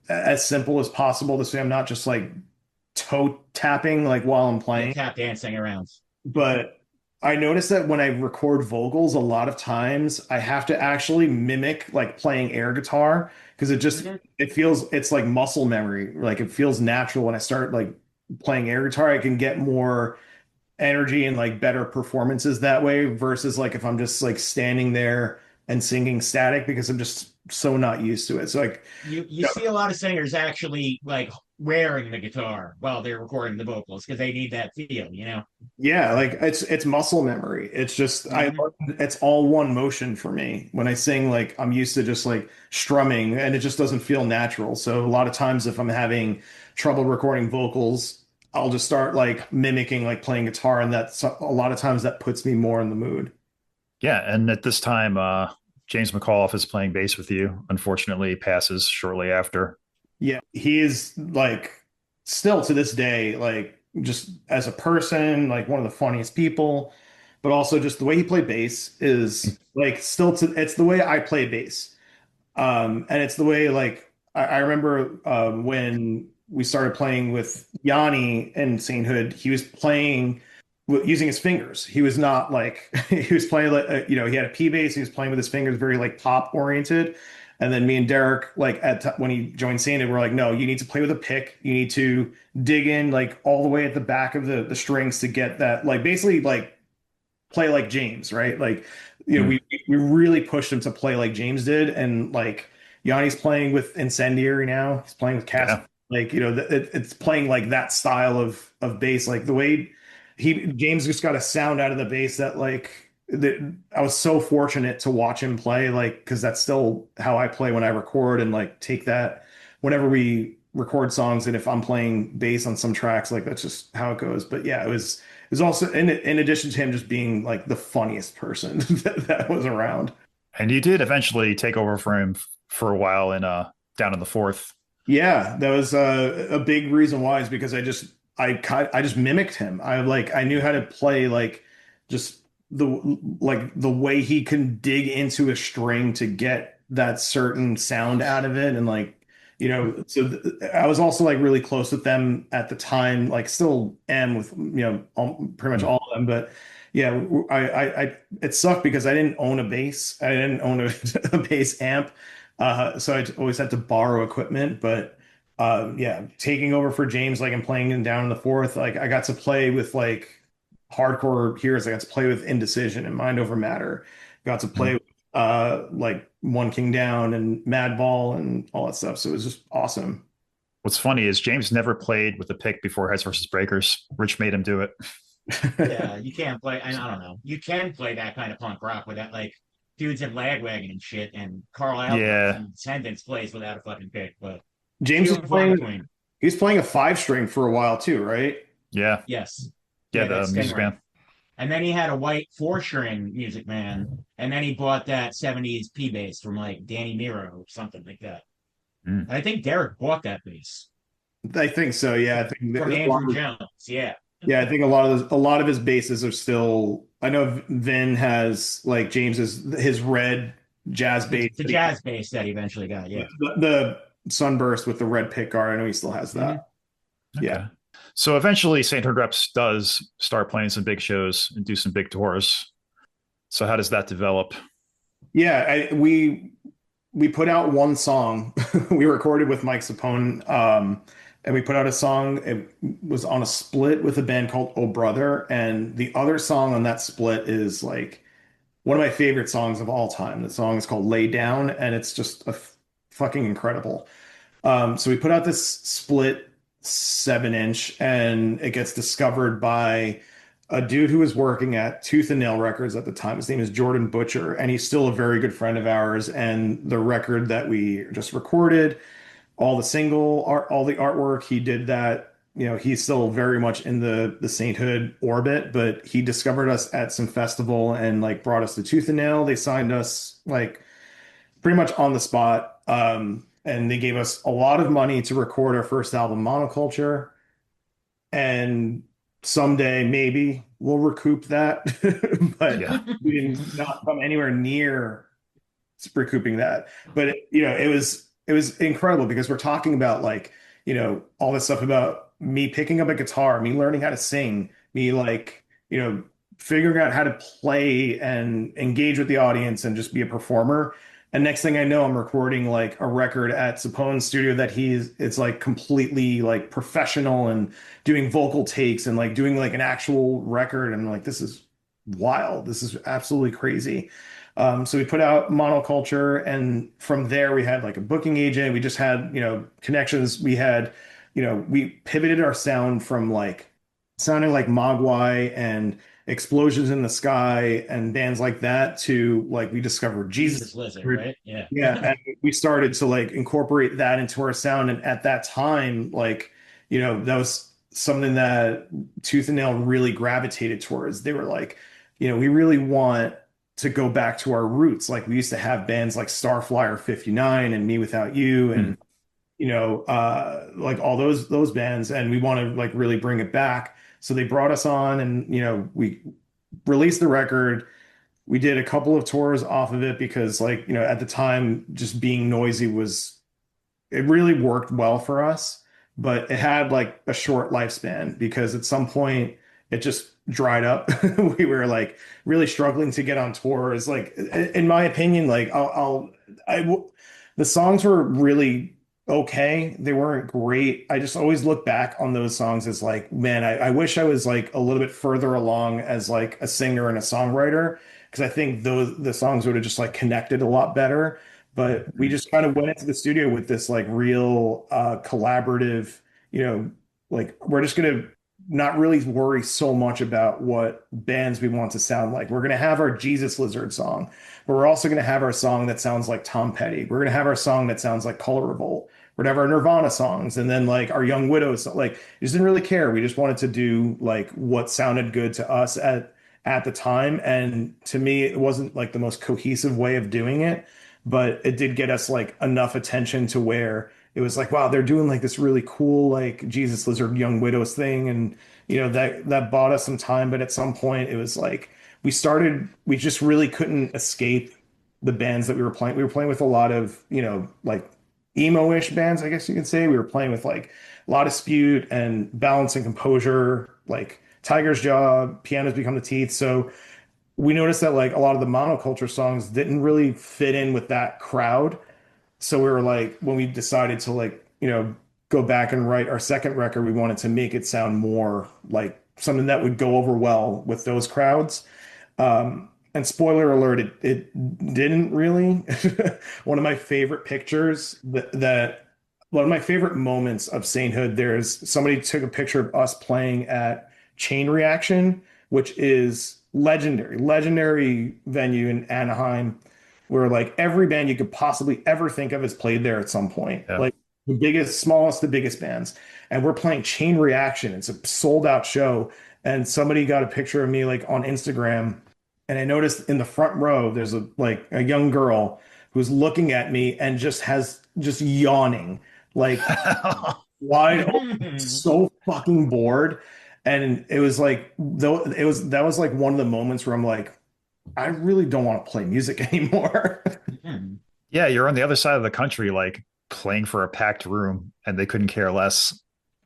as simple as possible. This way I'm not just like toe tapping like while I'm Yeah. playing. Tap dancing around. But I notice that when I record vocals, a lot of times I have to actually mimic like playing air guitar because Mhm. it feels, it's like muscle memory. Like it feels natural when I start like playing air guitar. I can get more energy and like better performances that way versus like if I'm just like standing there and singing static because I'm just so not used to it. So like, You see a lot of singers actually like wearing the guitar while they're recording the vocals because they need that feel, you know? yeah, like it's muscle memory. It's just Hmm. it's all one motion for me. When I sing, like I'm used to just like strumming and it just doesn't feel natural. So a lot of times if I'm having trouble recording vocals, I'll just start like mimicking like playing guitar and that's a lot of times that puts me more in the mood. Yeah. And at this time, James McAuliffe is playing bass with you. Unfortunately, he passes shortly after. Yeah, he is like still to this day, like just as a person, like one of the funniest people, but also just the way he played bass is like still to it's the way I play bass. And it's the way like I remember when we started playing with Yanni and Sainthood, he was playing using his fingers. He was not like he was playing like he had a P bass. He was playing with his fingers, very like pop oriented. And then me and Derek, like when he joined Sainthood, we're like, no, you need to play with a pick. You need to dig in like all the way at the back of the strings to get that like basically like play like James, right? Like, Mm. we really pushed him to play like James did, and like Yanni's playing with Incendiary now. He's playing with Cast, Yeah. like it's playing like that style of bass, like the way he James just got a sound out of the bass that like that I was so fortunate to watch him play, like because that's still how I play when I record and like take that whenever we record songs, and if I'm playing bass on some tracks, like that's just how it goes. But yeah, it was also in addition to him just being like the funniest person that was around. And you did eventually take over for him for a while in down in the fourth. Yeah, that was a big reason why is because I just mimicked him. I knew how to play like just the the way he can dig into a string to get that certain sound out of it, and I was also like really close with them at the time, like still am with pretty much Hmm. all of them. But yeah, I it sucked because I didn't own a bass. I didn't own a bass amp. So I always had to borrow equipment. But yeah, taking over for James, like, and playing him down in the fourth, like I got to play with like hardcore heroes. I got to play with Indecision and Mind Over Matter. Got to play with like One King Down and Madball and all that stuff. So it was just awesome. What's funny is James never played with the pick before Heads versus Breakers. Rich made him do it. Yeah, you can't play. I don't know. You can play that kind of punk rock without like dudes at Lagwagon and shit, and Carlisle Yeah, from Descendants plays without a fucking pick, but James few was and far playing between. He's playing a five string for a while too, right? yeah, Yes, yeah. yeah, that The music Stingray. band. And then he had a white four-string Music Man, and then he bought that '70s P bass from like Danny Miro or something like that. Mm. And I think Derek bought that bass I think so. Yeah, I think from Andrew Jones. Yeah, yeah, I think a lot of his bases are still. I know Vin has like James's his red jazz bass, the jazz bass that he eventually got. Yeah. the Sunburst with the red pick guard. I know he still has that. Mhm. Yeah. Okay. So eventually, Sainthood Reps does start playing some big shows and do some big tours. So how does that develop? Yeah, we put out one song. We recorded with Mike Sapone, and we put out a song. It was on a split with a band called Oh Brother, and the other song on that split is like one of my favorite songs of all time. The song is called Lay Down, and it's just fucking incredible. So we put out this split 7 inch, and it gets discovered by a dude who was working at Tooth and Nail Records at the time. His name is Jordan Butcher, and he's still a very good friend of ours. And the record that we just recorded, all the single art, all the artwork, he did that. He's still very much in the Sainthood orbit, but he discovered us at some festival and like brought us to Tooth and Nail. They signed us like pretty much on the spot. And they gave us a lot of money to record our first album, Monoculture. And someday maybe we'll recoup that. But Yeah, we did not come anywhere near recouping that. But it was incredible because we're talking about like, all this stuff about me picking up a guitar, me learning how to sing, me like, figuring out how to play and engage with the audience and just be a performer. And next thing I know, I'm recording like a record at Sapone's studio that it's like completely like professional and doing vocal takes and like doing like an actual record. And like, this is wild. This is absolutely crazy. So we put out Monoculture, and from there we had like a booking agent. We just had, connections. We had, we pivoted our sound from like sounding like Mogwai and Explosions in the Sky and bands like that to like we discovered Jesus Jesus. Lizard, right? Yeah. Yeah, and we started to like incorporate that into our sound. And at that time, like, that was something that Tooth and Nail really gravitated towards. They were like, we really want to go back to our roots. Like we used to have bands like Starflyer 59 and Me Without You mm. and like all those bands, and we want to like really bring it back. So they brought us on, and we released the record. We did a couple of tours off of it because like, at the time just being noisy was it really worked well for us, but it had like a short lifespan because at some point it just dried up. We were like really struggling to get on tours. Like in my opinion, like the songs were really okay. They weren't great. I just always look back on those songs as like, man, I wish I was like a little bit further along as like a singer and a songwriter because I think the songs would have just like connected a lot better. But we just kind of went into the studio with this like real collaborative, like we're just gonna not really worry so much about what bands we want to sound like. We're gonna have our Jesus Lizard song, but we're also gonna have our song that sounds like Tom Petty. We're gonna have our song that sounds like Color Revolt. we'd have our Nirvana songs, and then like our Young Widows. Like, we just didn't really care. We just wanted to do like what sounded good to us at the time. And to me, it wasn't like the most cohesive way of doing it, but it did get us like enough attention to where it was like, wow, they're doing like this really cool like Jesus Lizard Young Widows thing, and that bought us some time. But at some point, it was like we just really couldn't escape the bands that we were playing. We were playing with a lot of like emo-ish bands, I guess you could say. We were playing with like a lot of Spute and Balance and Composure, like Tiger's Jaw, Pianos Become the Teeth. So we noticed that like a lot of the monoculture songs didn't really fit in with that crowd. So we were like, when we decided to like, go back and write our second record, we wanted to make it sound more like something that would go over well with those crowds. And spoiler alert, it didn't really. One of my favorite pictures that one of my favorite moments of Sainthood, there's somebody took a picture of us playing at Chain Reaction, which is legendary venue in Anaheim, where like every band you could possibly ever think of has played there at some point. Yeah. Like the biggest, smallest, the biggest bands. And we're playing Chain Reaction. It's a sold out show. And somebody got a picture of me like on Instagram. And I noticed in the front row, there's a young girl who's looking at me and just yawning, like wide open, so fucking bored. And it was like though that was like one of the moments where I'm like, I really don't want to play music anymore. Yeah, you're on the other side of the country, like playing for a packed room, and they couldn't care less.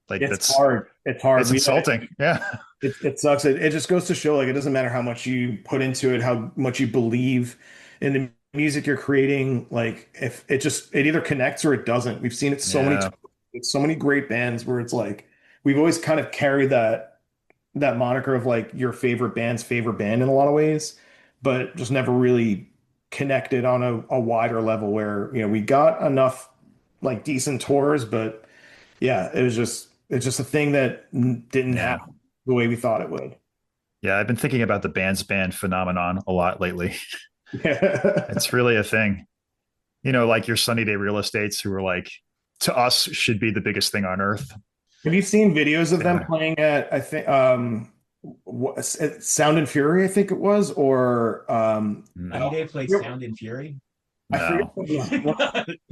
Like It's hard. It's hard. It's insulting. Yeah. It sucks. It just goes to show like it doesn't matter how much you put into it, how much you believe in the music you're creating. Like if it either connects or it doesn't. We've seen it so many times with so many great bands where it's like we've always kind of carried that moniker of like your favorite band's favorite band in a lot of ways, but just never really connected on a wider level where, we got enough like decent tours, but yeah, it's just a thing that didn't Yeah. happen the way we thought it would. Yeah, I've been thinking about the band's band phenomenon a lot lately. Have It's really a thing. Like your Sunny Day Real Estates, who are like, to us, should be the biggest thing on earth. you seen videos of them Yeah. playing at, I think, Sound and Fury, I think it was, or Sunny Day played Sound and Fury. I forget No.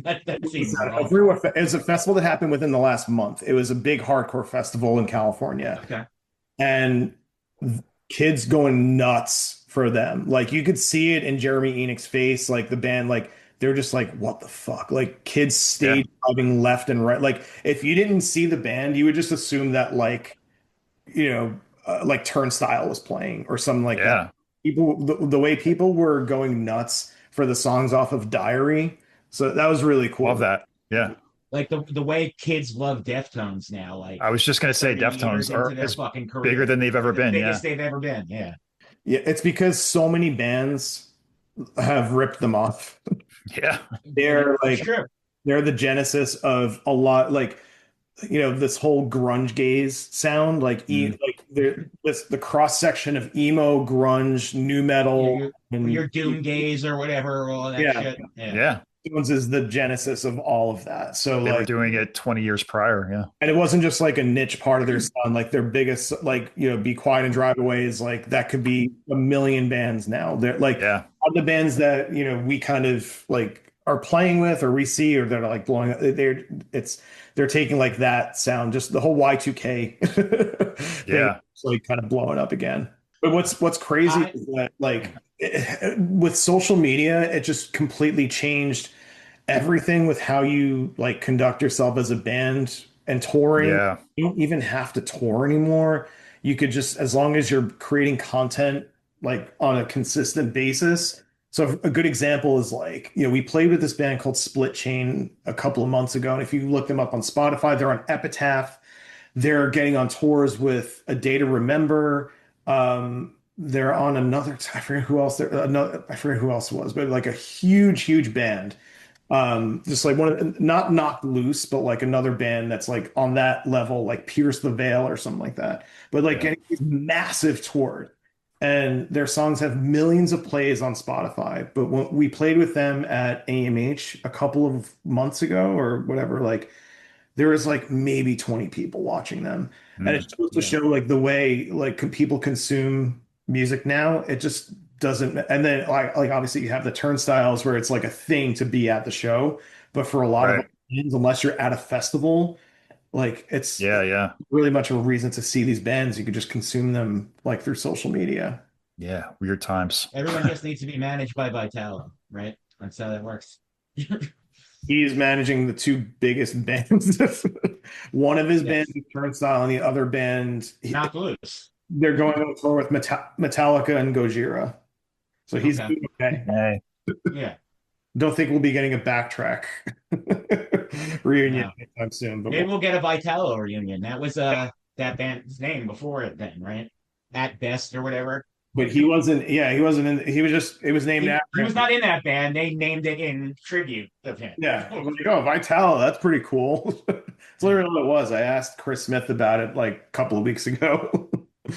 That seems wrong. it was a festival that happened within the last month. It was a big hardcore festival in California, Okay. and kids going nuts for them. Like you could see it in Jeremy Enig's face, like the band, like they're just like, what the fuck? Like kids stage diving left and right. Like if you didn't see the band, you would just assume that like Turnstile was playing or something like that. Yeah. People, the way people were going nuts for the songs off of Diary. So that was really cool. Love that. Yeah. Like the way kids love Deftones now. Like I was just going to say 30 years Deftones are into their as fucking career. bigger than they've ever The been. Yeah. biggest they've ever been. Yeah. Yeah, it's because so many bands have ripped them off. Yeah. They're like Sure. they're the genesis of a lot like this whole grunge gaze sound like the cross section of emo, grunge, new metal, and Your doom gaze or whatever, all that Yeah. shit. Yeah. Yeah. Deftones is the genesis of all of that. So They were like, doing it 20 years prior. Yeah. and it wasn't just like a niche part of their sound. Like their biggest, like Be Quiet and Drive Away is like that could be a million bands now. They're like Yeah. all the bands that we kind of like are playing with or we see or they're like blowing up. They're taking like that sound, just the whole Y2K thing, Yeah. it's like kind of blowing up again. But what's crazy is that like with social media, it just completely changed everything with how you like conduct yourself as a band and touring. Yeah. You don't even have to tour anymore. You could just, as long as you're creating content like on a consistent basis. So a good example is like, we played with this band called Split Chain a couple of months ago. And if you look them up on Spotify, they're on Epitaph. They're getting on tours with A Day to Remember. They're on another, I forget who else I forget who else it was, but like a huge band. Just like not Knocked Loose, but like another band that's like on that level, like Pierce the Veil or something like that. But like getting these massive tours. and their songs have millions of plays on Spotify. But when we played with them at AMH a couple of months ago or whatever, like there was like maybe 20 people watching them. And it's Mm. supposed to Yeah. show like the way like people consume music now. It just doesn't. And then like obviously you have the turnstiles where it's like a thing to be at the show. But for a lot of Right. bands, unless you're at a festival, like it's Yeah, yeah. really much of a reason to see these bands. You could just consume them like through social media. Yeah. Weird times. Everyone just needs to be managed by Vitalo, right? That's how that works. He's managing the two biggest bands. One of his bands Yes. is Turnstile, and the other band, Knock loose. they're going on tour with Metallica and Gojira. So he's Okay. doing okay. Hey. Yeah. Don't think we'll be getting a backtrack reunion No. anytime soon, but Maybe we'll get a Vitalo reunion. That was that band's name before it then, right? At best or whatever. he wasn't. Yeah, he wasn't in. He was just. It was named He after was him. not in that band. They named it in tribute of him. Yeah, I was like, oh, Vital, that's pretty cool. It's literally what it was. I asked Chris Smith about it like a couple of weeks ago.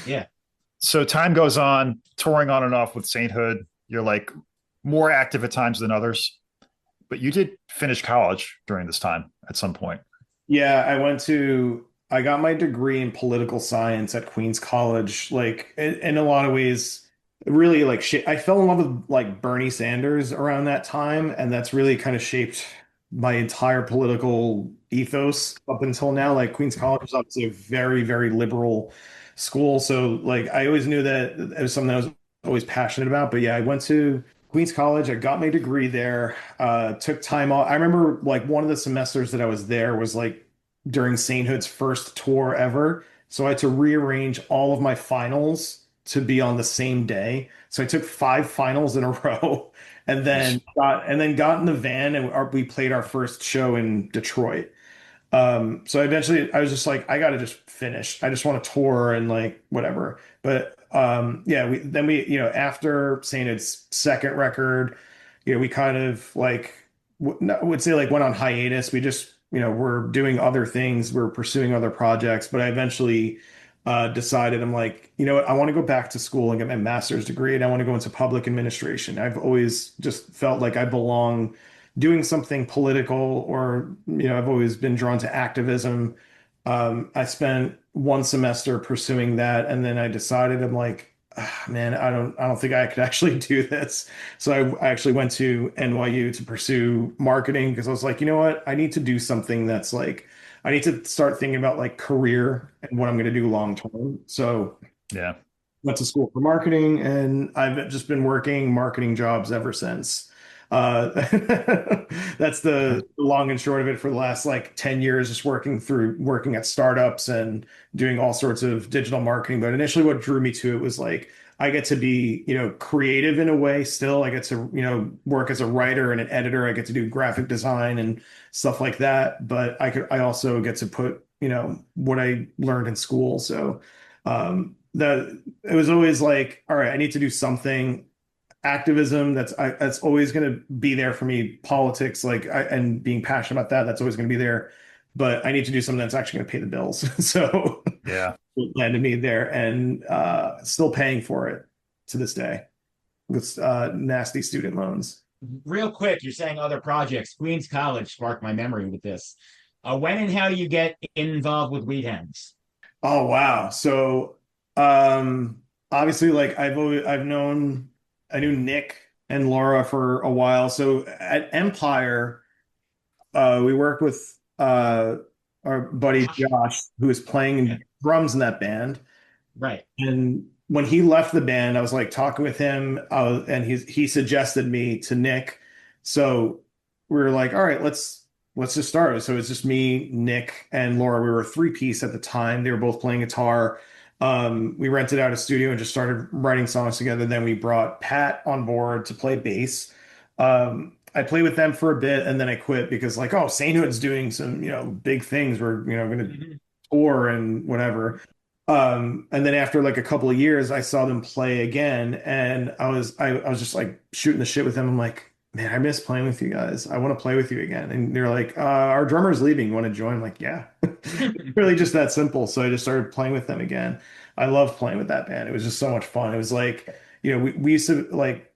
Yeah. So time goes on, touring on and off with Sainthood. You're like more active at times than others, but you did finish college during this time at some point. Yeah, I got my degree in political science at Queens College. Like, in a lot of ways, really like shit. I fell in love with like Bernie Sanders around that time, and that's really kind of shaped my entire political ethos up until now. Like, Queens College is obviously a very, very liberal school. So, like, I always knew that it was something I was always passionate about. But yeah, I went to Queens College. I got my degree there. Took time off. I remember like one of the semesters that I was there was like during Sainthood's first tour ever. So I had to rearrange all of my finals to be on the same day. So I took five finals in a row, and Jeez. then got in the van, and we played our first show in Detroit. So eventually I was just like, I gotta just finish. I just want to tour and like whatever. But yeah, after Sainted's second record, we kind of like would say like went on hiatus. We just, we're doing other things, we're pursuing other projects, but I eventually decided I'm like, you know what, I want to go back to school and get my master's degree, and I want to go into public administration. I've always just felt like I belong doing something political, or I've always been drawn to activism. I spent one semester pursuing that, and then I decided I'm like, "Ah, man, I don't think I could actually do this." So I actually went to NYU to pursue marketing, because I was like, you know what, I need to do something that's like, I need to start thinking about like career and what I'm going to do long term. So Yeah. went to school for marketing, and I've just been working marketing jobs ever since. Uh, that's the long and short of it for the last like 10 years, just working at startups and doing all sorts of digital marketing. But initially what drew me to it was like, I get to be, creative in a way still. I get to, work as a writer and an editor. I get to do graphic design and stuff like that. But I also get to put, what I learned in school. So, that it was always like, all right, I need to do something. Activism, that's always going to be there for me. Politics, like, and being passionate about that, that's always going to be there. But I need to do something that's actually going to pay the bills. So Yeah. it landed me there, and still paying for it to this day with nasty student loans. Real quick, you're saying other projects. Queens College sparked my memory with this. When and how do you get involved with Weed Hens? Oh wow. So obviously, like, I knew Nick and Laura for a while. So at Empire, we worked with our buddy Josh, who was Yeah, playing drums in that band. right. And when he left the band, I was like talking with him, and he suggested me to Nick. So we were like, all right, let's just start. So it's just me, Nick, and Laura. We were a three-piece at the time. They were both playing guitar. We rented out a studio and just started writing songs together. Then we brought Pat on board to play bass. I played with them for a bit, and then I quit because like, oh, Sainthood's doing some, big things. We're, going to Mhm. tour and whatever. And then after like a couple of years, I saw them play again, and I was just like shooting the shit with them. I'm like, man, I miss playing with you guys. I want to play with you again. And they're like, our drummer's leaving. You want to join? I'm like, yeah. Really just that simple. So I just started playing with them again. I loved playing with that band. It was just so much fun. It was like, we used to like,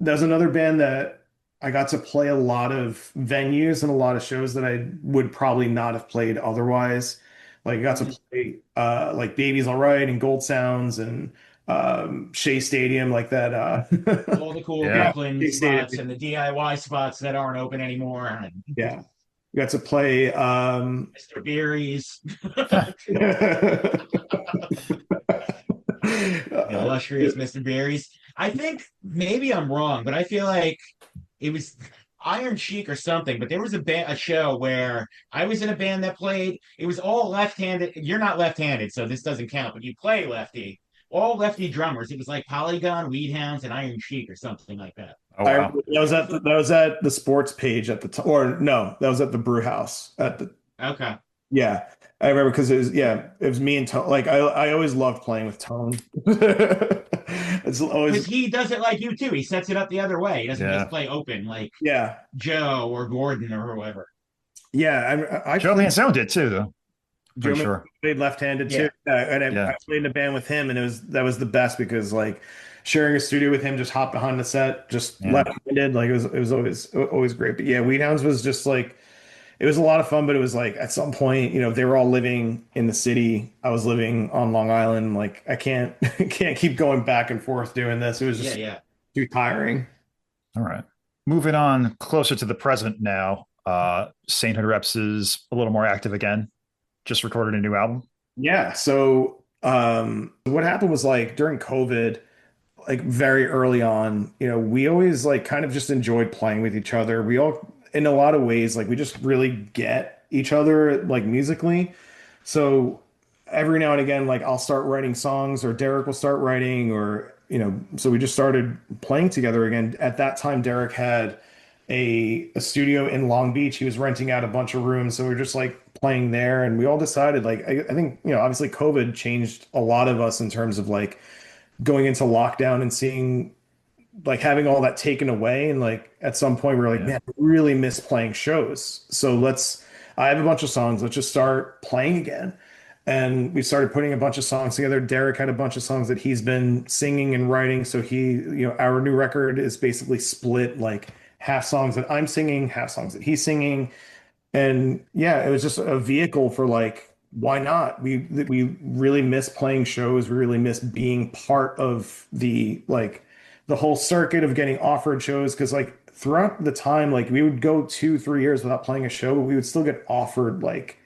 there's another band that I got to play a lot of venues and a lot of shows that I would probably not have played otherwise. Like I got to Mhm. play like Baby's All Right and Gold Sounds and Shea Stadium like that All the cool Yeah. Brooklyn Shea Stadium. spots and the DIY spots that aren't open anymore. And Yeah. Got to play Mr. Beery's, the uh, illustrious Mr. Beery's. I think maybe I'm wrong, but I feel like it was Iron Sheik or something. But there was a show where I was in a band that played. It was all left-handed. You're not left-handed, so this doesn't count. But you play lefty, all lefty drummers. It was like Polygon, Weedhounds, and Iron Sheik or something like that. Oh I wow. that was at the sports page at the time, or no, that was at the brew house at the Okay. yeah. I remember because it was me and Tone. Like I always loved playing with Tone. It's Because always he does it like you too. He sets it up the other way. He doesn't just Yeah. play open like yeah Joe or Gordon or whoever. yeah. I Joe played Manzione did too, though. Joe Pretty Mc- sure. played left-handed Yeah. too, and I Yeah. played in a band with him, and that was the best because like sharing a studio with him, just hop behind the set, just Yeah. left-handed, like it was always great. But yeah, Weedhounds was just like it was a lot of fun, but it was like at some point, they were all living in the city. I was living on Long Island. Like I can't can't keep going back and forth doing this. It was Yeah, just yeah. too tiring. All right. Moving on closer to the present now. Sainthood Reps is a little more active again. Just recorded a new album. Yeah. So what happened was like during COVID, like very early on, we always like kind of just enjoyed playing with each other. We all, in a lot of ways, like we just really get each other like musically. So every now and again, like I'll start writing songs or Derek will start writing or, so we just started playing together again. At that time, Derek had a studio in Long Beach. He was renting out a bunch of rooms. So we are just like playing there. And we all decided like, I think, obviously COVID changed a lot of us in terms of like going into lockdown and seeing like having all that taken away. And like at some point we were like, Yeah. man, I really miss playing shows. So I have a bunch of songs. Let's just start playing again. And we started putting a bunch of songs together. Derek had a bunch of songs that he's been singing and writing. So our new record is basically split like half songs that I'm singing, half songs that he's singing. And yeah, it was just a vehicle for like, why not? We really miss playing shows. We really miss being part of the whole circuit of getting offered shows. Because like throughout the time, like we would go 2, 3 years without playing a show, but we would still get offered like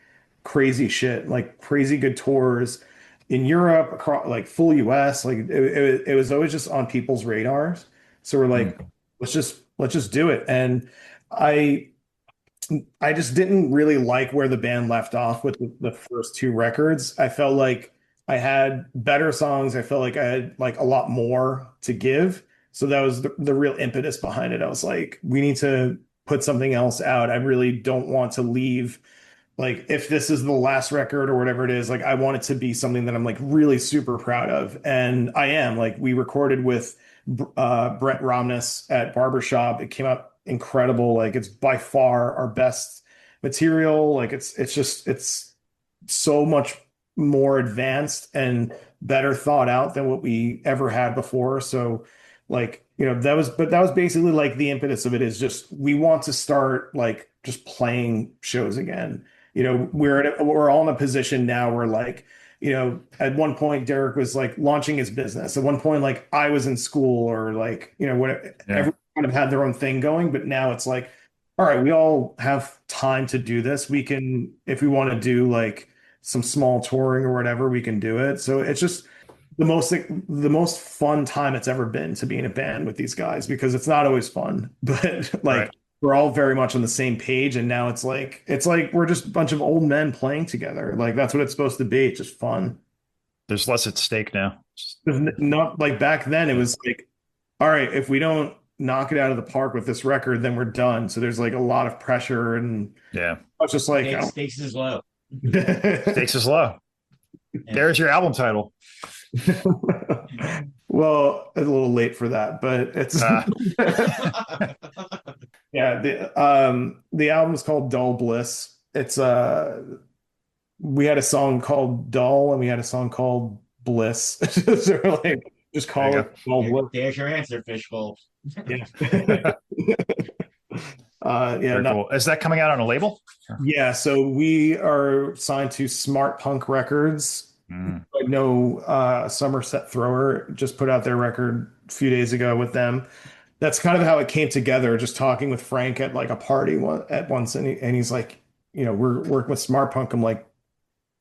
crazy shit, like crazy good tours in Europe, across like full US. Like it was always just on people's radars. So we're like, Hmm. let's just do it. And I I just didn't really like where the band left off with the first two records. I felt like I had better songs. I felt like I had like a lot more to give. So that was the real impetus behind it. I was like, we need to put something else out. I really don't want to leave. Like, if this is the last record or whatever it is, like, I want it to be something that I'm like really super proud of. And I am. Like, we recorded with Brett Romness at Barbershop. It came out incredible. Like it's by far our best material. Like it's so much more advanced and better thought out than what we ever had before. So like, that was basically like the impetus of it is just we want to start like just playing shows again. We're all in a position now where like at one point Derek was like launching his business. At one point, like I was in school or like, what Yeah. everyone kind of had their own thing going, but now it's like, all right, we all have time to do this. We can, if we want to do like some small touring or whatever, we can do it. So it's just the most fun time it's ever been to be in a band with these guys because it's not always fun, but like Right. we're all very much on the same page. And now it's like we're just a bunch of old men playing together. Like that's what it's supposed to be. It's just fun. There's less at stake now. Not like back then, it Yeah. was like, all right, if we don't knock it out of the park with this record, then we're done. So there's like a lot of pressure, and Yeah. I was just like, Stakes is low. Stakes is low. Yeah. There's your album title. well, it's a little late for that, but it's Uh, yeah. The album is called Dull Bliss. It's we had a song called Dull, and we had a song called bliss. So like just There call you it all bliss. There's your answer, Fishbowl. Yeah. go. Yeah, Very not cool. Is that coming out on a label? Sure. yeah, so we are signed to Smart Punk Records. Mm, I know Somerset Thrower just put out their record a few days ago with them. That's kind of how it came together, just talking with Frank at like a party at once, and he's like, we're working with Smart Punk. I'm like,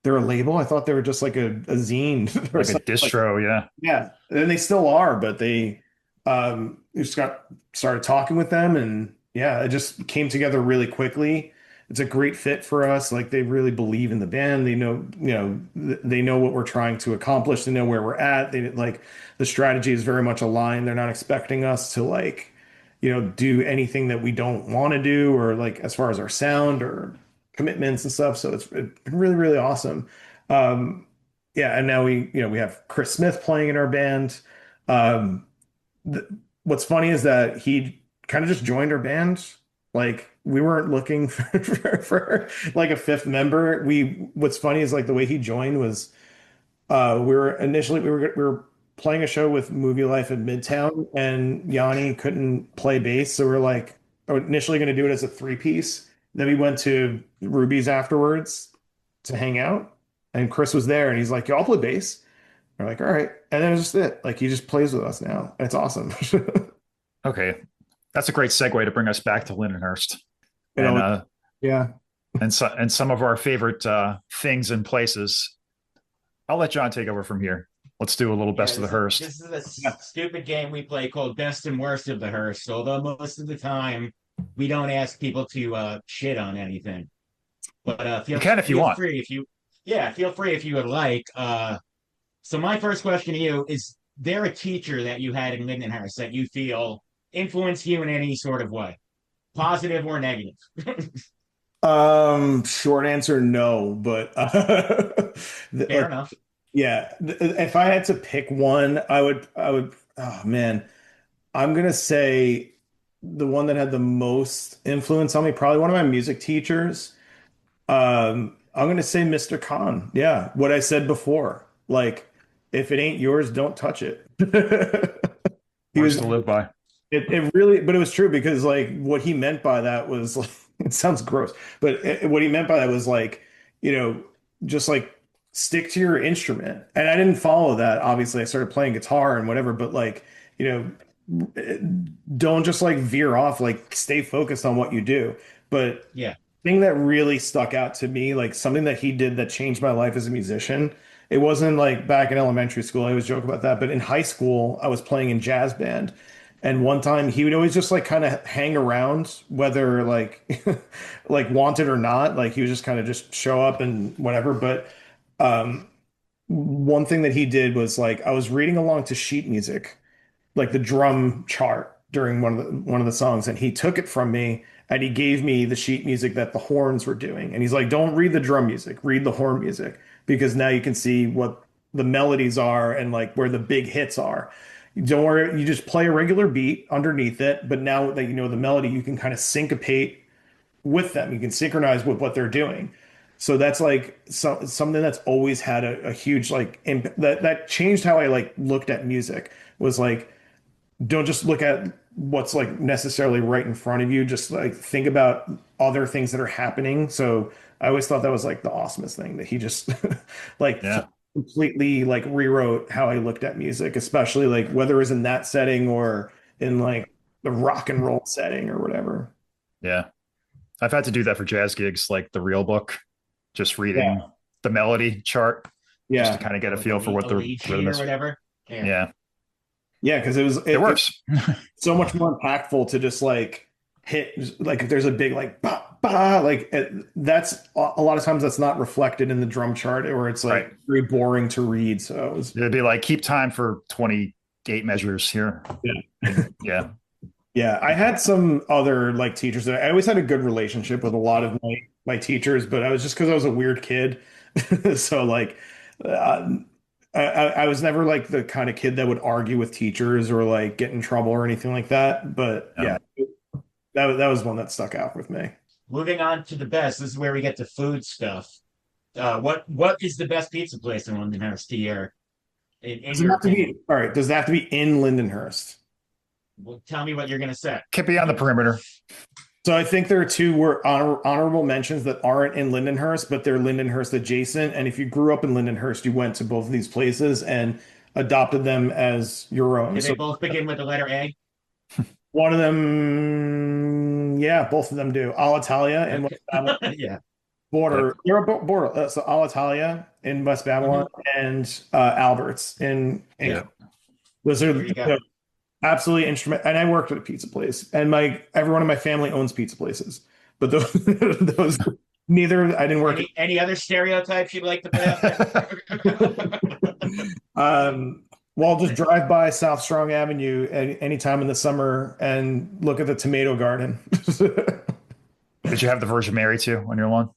they're a label? I thought they were just like a zine or like a something. Like, distro, yeah. yeah, and they still are, but they just got started talking with them, and yeah, it just came together really quickly. It's a great fit for us. Like they really believe in the band. They know, they know what we're trying to accomplish. They know where we're at. They like the strategy is very much aligned. They're not expecting us to like, do anything that we don't want to do or like as far as our sound or commitments and stuff. So it's been really, really awesome. Um, yeah, and now we have Chris Smith playing in our band. Um, th what's funny is that he kind of just joined our band. Like we weren't looking for like a fifth member. What's funny is like the way he joined was we were initially we were playing a show with Movie Life in Midtown, and Yanni couldn't play bass, so we're like initially going to do it as a three piece. Then we went to Ruby's afterwards to hang out, and Chris was there, and he's like, "Yo, I'll play bass." We're like, "All right," and then it's just it. Like he just plays with us now. It's awesome. Okay. That's a great segue to bring us back to Lindenhurst. You And know, yeah. and some of our favorite things and places. I'll let John take over from here. Let's do a little Yeah, best of the Hearst. this is a stupid game we play called Best and Worst of the Hearst. Although most of the time we don't ask people to shit on anything, but You can if you feel want. free if you yeah feel free if you would like. So my first question to you is: there a teacher that you had in Lindenhurst that you feel influenced you in any sort of way, positive or negative? Short answer, no, but Fair like, enough. yeah, if I had to pick one, I would, oh man, I'm gonna say the one that had the most influence on me, probably one of my music teachers. I'm gonna say Mr. Khan. Yeah, what I said before. Like, if it ain't yours, don't touch it. He Words was to live by. it really, but it was true because like what he meant by that was like, it sounds gross, but what he meant by that was like, you know, just like stick to your instrument. And I didn't follow that. Obviously, I started playing guitar and whatever, but like, you don't just like veer off, like stay focused on what you do. But Yeah. thing that really stuck out to me, like something that he did that changed my life as a musician. It wasn't like back in elementary school, I always joke about that, but in high school, I was playing in jazz band. And one time he would always just like kind of hang around, whether like like wanted or not. Like he would just kind of just show up and whatever. But one thing that he did was like I was reading along to sheet music like the drum chart during one of the songs, and he took it from me and he gave me the sheet music that the horns were doing. And he's like, "Don't read the drum music, read the horn music because now you can see what the melodies are and like where the big hits are. Don't worry, you just play a regular beat underneath it, but now that you know the melody, you can kind of syncopate with them. You can synchronize with what they're doing." So that's like something that's always had a huge like that changed how I like looked at music was like don't just look at what's like necessarily right in front of you. Just like think about other things that are happening. So I always thought that was like the awesomest thing that he just like Yeah. completely like rewrote how I looked at music, especially like whether it was in that setting or in like the rock and roll setting or whatever. Yeah. I've had to do that for jazz gigs, like the real book, just Yeah. reading the melody chart just to Yeah. kind of get a Like a, feel for what a the lead sheet rhythm or is. whatever. Yeah. Yeah. Yeah. Because It works. so much more impactful to just like hit like if there's a big like bah, bah, like that's a lot of times that's not reflected in the drum chart or it's Right. like very boring to read. So it was, It'd be like keep time for 28 measures here. yeah. Yeah. Yeah, I had some other like teachers that I always had a good relationship with a lot of my teachers, but I was just because I was a weird kid. So like uh, I was never like the kind of kid that would argue with teachers or like get in trouble or anything like that. But Yeah. yeah, that was one that stuck out with me. Moving on to the best. This is where we get to food stuff. What is the best pizza place in Londonderry to your in Does it your have to opinion? be all right? Does it have to be in Lindenhurst? Well, tell me what you're gonna say. Could be on the perimeter. So I think there are two honorable mentions that aren't in Lindenhurst, but they're Lindenhurst adjacent. And if you grew up in Lindenhurst, you went to both of these places and adopted them as your own. Do they So both begin with the letter A? one of them, yeah, both of them do. Alitalia in West Babylon Yeah. border, you're a border. So Alitalia in West Babylon and Alberts in Yeah. those are There you go. absolutely instrument. And I worked at a pizza place, and everyone in my family owns pizza places, but those, those neither I didn't work. Any other stereotypes you'd like to put out there? Well, just drive by South Strong Avenue anytime in the summer and look at the tomato garden. Did you have the Virgin Mary too on your lawn?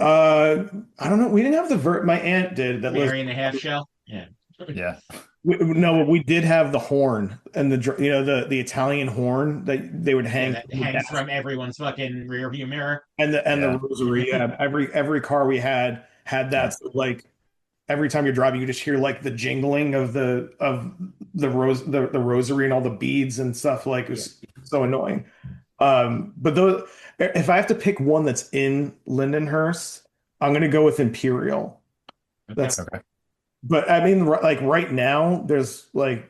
I don't know. We didn't have my aunt did that Mary in the half shell. Yeah. Yeah. no, we did have the horn and the Italian horn that they would hang That hangs from everyone's fucking rear view mirror. and the Yeah. rosary. Yeah, every car we had that. So, like every time you're driving, you just hear like the jingling of the rosary and all the beads and stuff. Like it was so annoying. But those, if I have to pick one that's in Lindenhurst, I'm gonna go with Imperial. That's Okay. But I mean, like right now, there's like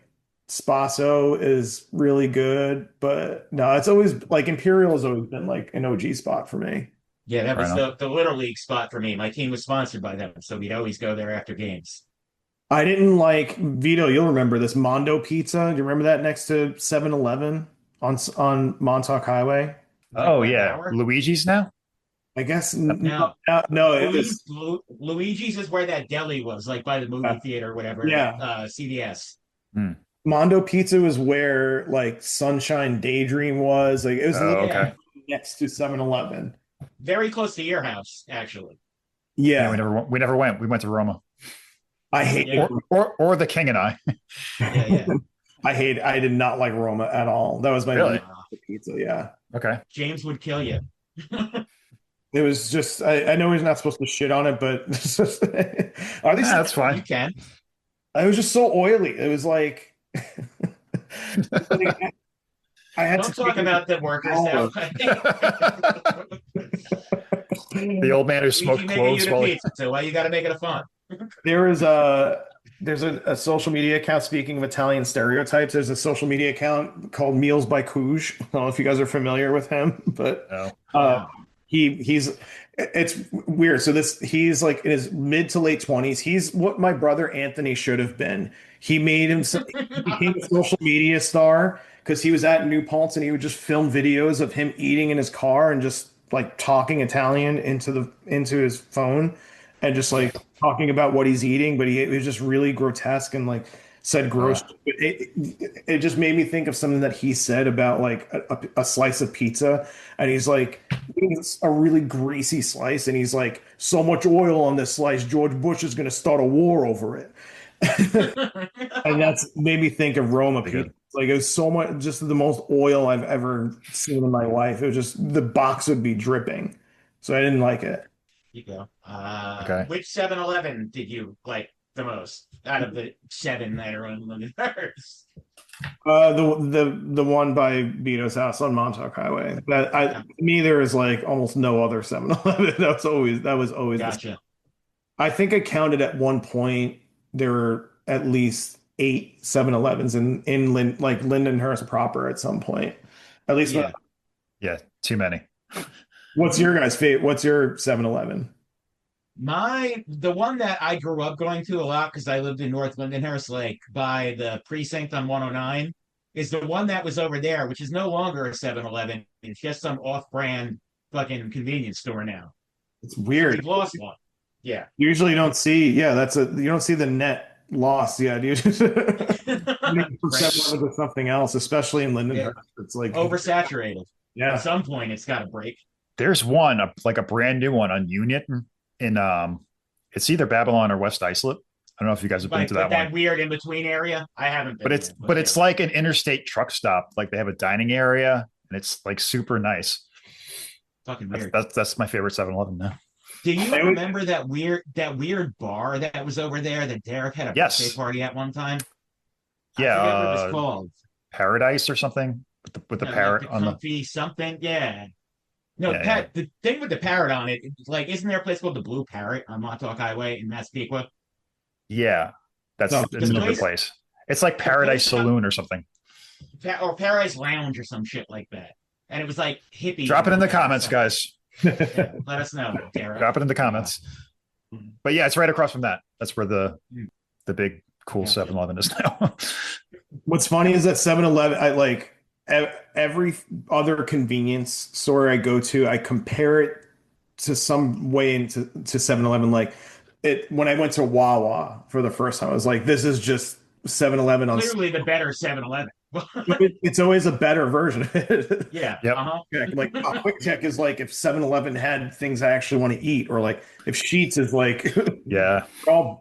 Spasso is really good, but no, it's always like Imperial has always been like an OG spot for me. Yeah, that was Right the Little League spot for me. My team was sponsored by them, so we'd always go there after games. I didn't like Vito. You'll remember this Mondo Pizza. Do you remember that next to 7-Eleven on Montauk Highway? Like Oh what, an yeah, hour? Luigi's now. I guess No. no, it was Luigi's is where that deli was, like by the movie theater or whatever. Yeah. CVS. Mondo Pizza was where like Sunshine Daydream was. Like it was Oh, literally okay. next to 7-Eleven. Very close to your house, actually. Yeah, Yeah, we never went. We went to Roma. I hate Yeah. Or the King and I. Yeah. I did not like Roma at all. That was my Really? least pizza. Yeah. Okay. James would kill you. It was just I know he's not supposed to shit on it, but are they? That's You fine. can. It was just so oily. It was like I had Don't to talk about the workers now. The old man who smoked cloves while he... pizza, so why you got to make it a fun? There's a social media account. Speaking of Italian stereotypes, there's a social media account called Meals by Cuj. I don't know if you guys are familiar with him, but No. he's it's weird. So he's like in his mid to late 20s. He's what my brother Anthony should have been. He became a social media star because he was at New Paltz and he would just film videos of him eating in his car and just like talking Italian into his phone and just like talking about what he's eating, but it was just really grotesque and like said gross. It just made me think of something that he said about like a slice of pizza, and he's like, it's a really greasy slice, and he's like, so much oil on this slice, George Bush is going to start a war over it. And that's made me think of Roma pizza. Like it was so much, just the most oil I've ever seen in my life. It was just the box would be dripping, so I didn't like it. You go. Okay. Which 7-Eleven did you like the most out of the 7 that are on the first? The one by Vito's house on Montauk Highway. To me there is like almost no other 7-Eleven. That was always Gotcha. I think I counted at one point there were at least 8 7-Elevens in Lindenhurst proper at some point. At least Yeah, too many. What's your guys' favorite? What's your 7-Eleven? The one that I grew up going to a lot because I lived in North Lindenhurst, like by the precinct on 109, is the one that was over there, which is no longer a 7-Eleven. It's just some off-brand fucking convenience store now. It's weird. We've lost one. Yeah. Usually you don't see, you don't see the net loss. Yeah, dude. Percent of something else, especially in Lindenhurst. It's like Oversaturated. Yeah. At some point, it's got to break. There's one, like a brand new one on Union in it's either Babylon or West Islip. I don't know if you guys have been to that that one. weird in between area. I haven't been. But it's like an interstate truck stop. Like they have a dining area and it's like super nice. fucking weird. That's my favorite 7-Eleven now. Do you They would- remember that weird bar that was over there that Derek had a birthday Yes. party at one time? I Yeah, forget what it was called. Paradise or something with the No, like parrot the on the. comfy something. Yeah. No, Yeah, yeah, the thing with the parrot on it, like, isn't there a place called the Blue Parrot on Montauk Highway in Massapequa? yeah. No, It's The a good place, place. It's like the Paradise place, Saloon or something. or Paradise Lounge or some shit like that. And it was like hippies Drop it in the over there or comments, something. guys. Yeah, let us know, Derek. Drop it in the comments. But yeah, it's right across from that. That's where the big cool Gotcha. 7-Eleven is now. What's funny is that 7-Eleven, I like every other convenience store I go to, I compare it to some way into to 7-Eleven. Like it when I went to Wawa for the first time, I was like, this is just 7-Eleven on. Clearly the better 7-Eleven. It's always a better version of it. Yeah. Yep. Uh-huh. Like a Quick Check is like if 7-Eleven had things I actually want to eat, or like if Sheets is like Yeah.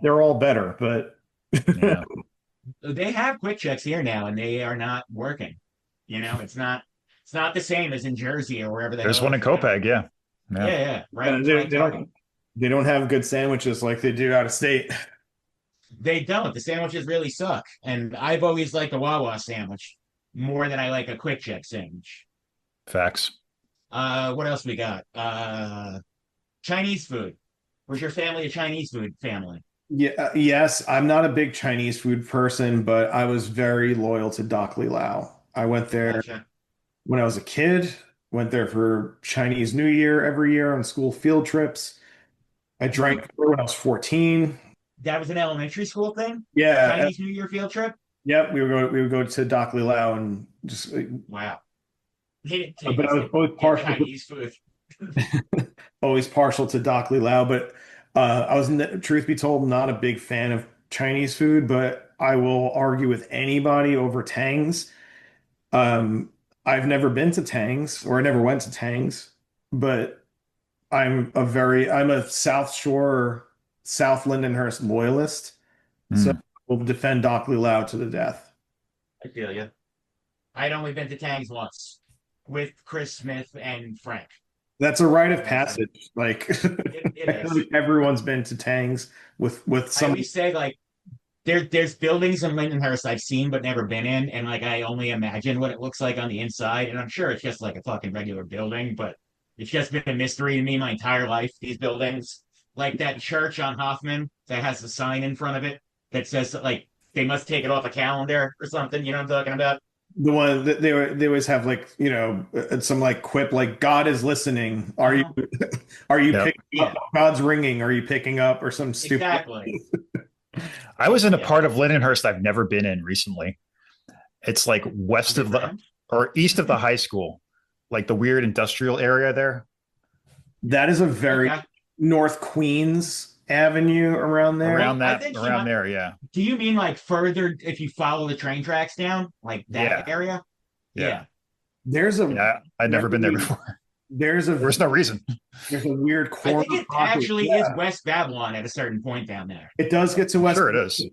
they're all better, but Yeah. They have quick checks here now and they are not working. It's not the same as in Jersey or wherever the There's hell one in it's at. Copeg. Yeah. Yeah, Yeah. yeah. Right. they, Right they target. don't have good sandwiches like they do out of state. They don't. The sandwiches really suck. And I've always liked the Wawa sandwich more than I like a quick check sandwich. Facts. What else we got? Chinese food. Was your family a Chinese food family? Yeah, yes, I'm not a big Chinese food person, but I was very loyal to Dockley Lao. I went there Gotcha. when I was a kid, went there for Chinese New Year every year on school field trips. I drank there when I was 14. That was an elementary school thing? Yeah, Chinese New Year field trip? yep, we would go to Dockley Lao and just Wow. He didn't take but us I was to always get partial Chinese food. always partial to Dockley Lao, but I was, truth be told, not a big fan of Chinese food, but I will argue with anybody over Tang's. Um, I've never been to Tang's, or I never went to Tang's, but I'm a South Shore, South Lindenhurst loyalist, so Mm. we'll defend Dockley Lao to the death. I feel you. I'd only been to Tang's once with Chris Smith and Frank. That's a rite of passage. Like It I feel is. like everyone's been to Tang's with I some. always say, like, there's buildings in Lindenhurst I've seen but never been in, and like I only imagine what it looks like on the inside, and I'm sure it's just like a fucking regular building, but it's just been a mystery to me my entire life. These buildings, like that church on Hoffman that has a sign in front of it that says that, like, they must take it off a calendar or something. You know what I'm talking about? The one that they always have, like, some like quip like God is listening. Are you are you Yep. picking up? God's ringing. Are you picking up? Or some stupid. Exactly. I was in a Yeah. part of Lindenhurst I've never been in recently. It's like west of the Friend? or east of the high school, like the weird industrial area there. That is a very Okay. North Queens Avenue around there. Around I that, think you around might- there, yeah. Do you mean like further if you follow the train tracks down, like that Yeah. area? Yeah. There's a Yeah. I'd never been there before. there's There was no reason. weird I corner. think it property. actually Yeah. is West Babylon at a certain point down there. It does get to West. Sure it is.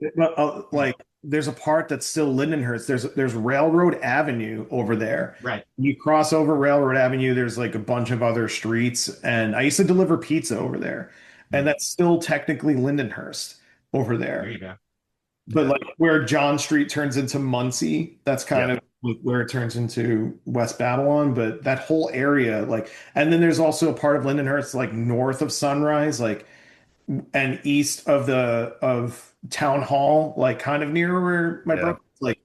Like there's a part that's still Lindenhurst. There's Railroad Avenue over there. Right. You cross over Railroad Avenue, there's like a bunch of other streets, and I used to deliver pizza over there, and that's still technically Lindenhurst over There there. you go. But like where John Street turns into Muncie, that's kind of like where it turns into West Babylon. But that whole area, like, and then there's also a part of Lindenhurst like north of Sunrise, like, and east of Town Hall, like kind of near where my Yeah. brother, like,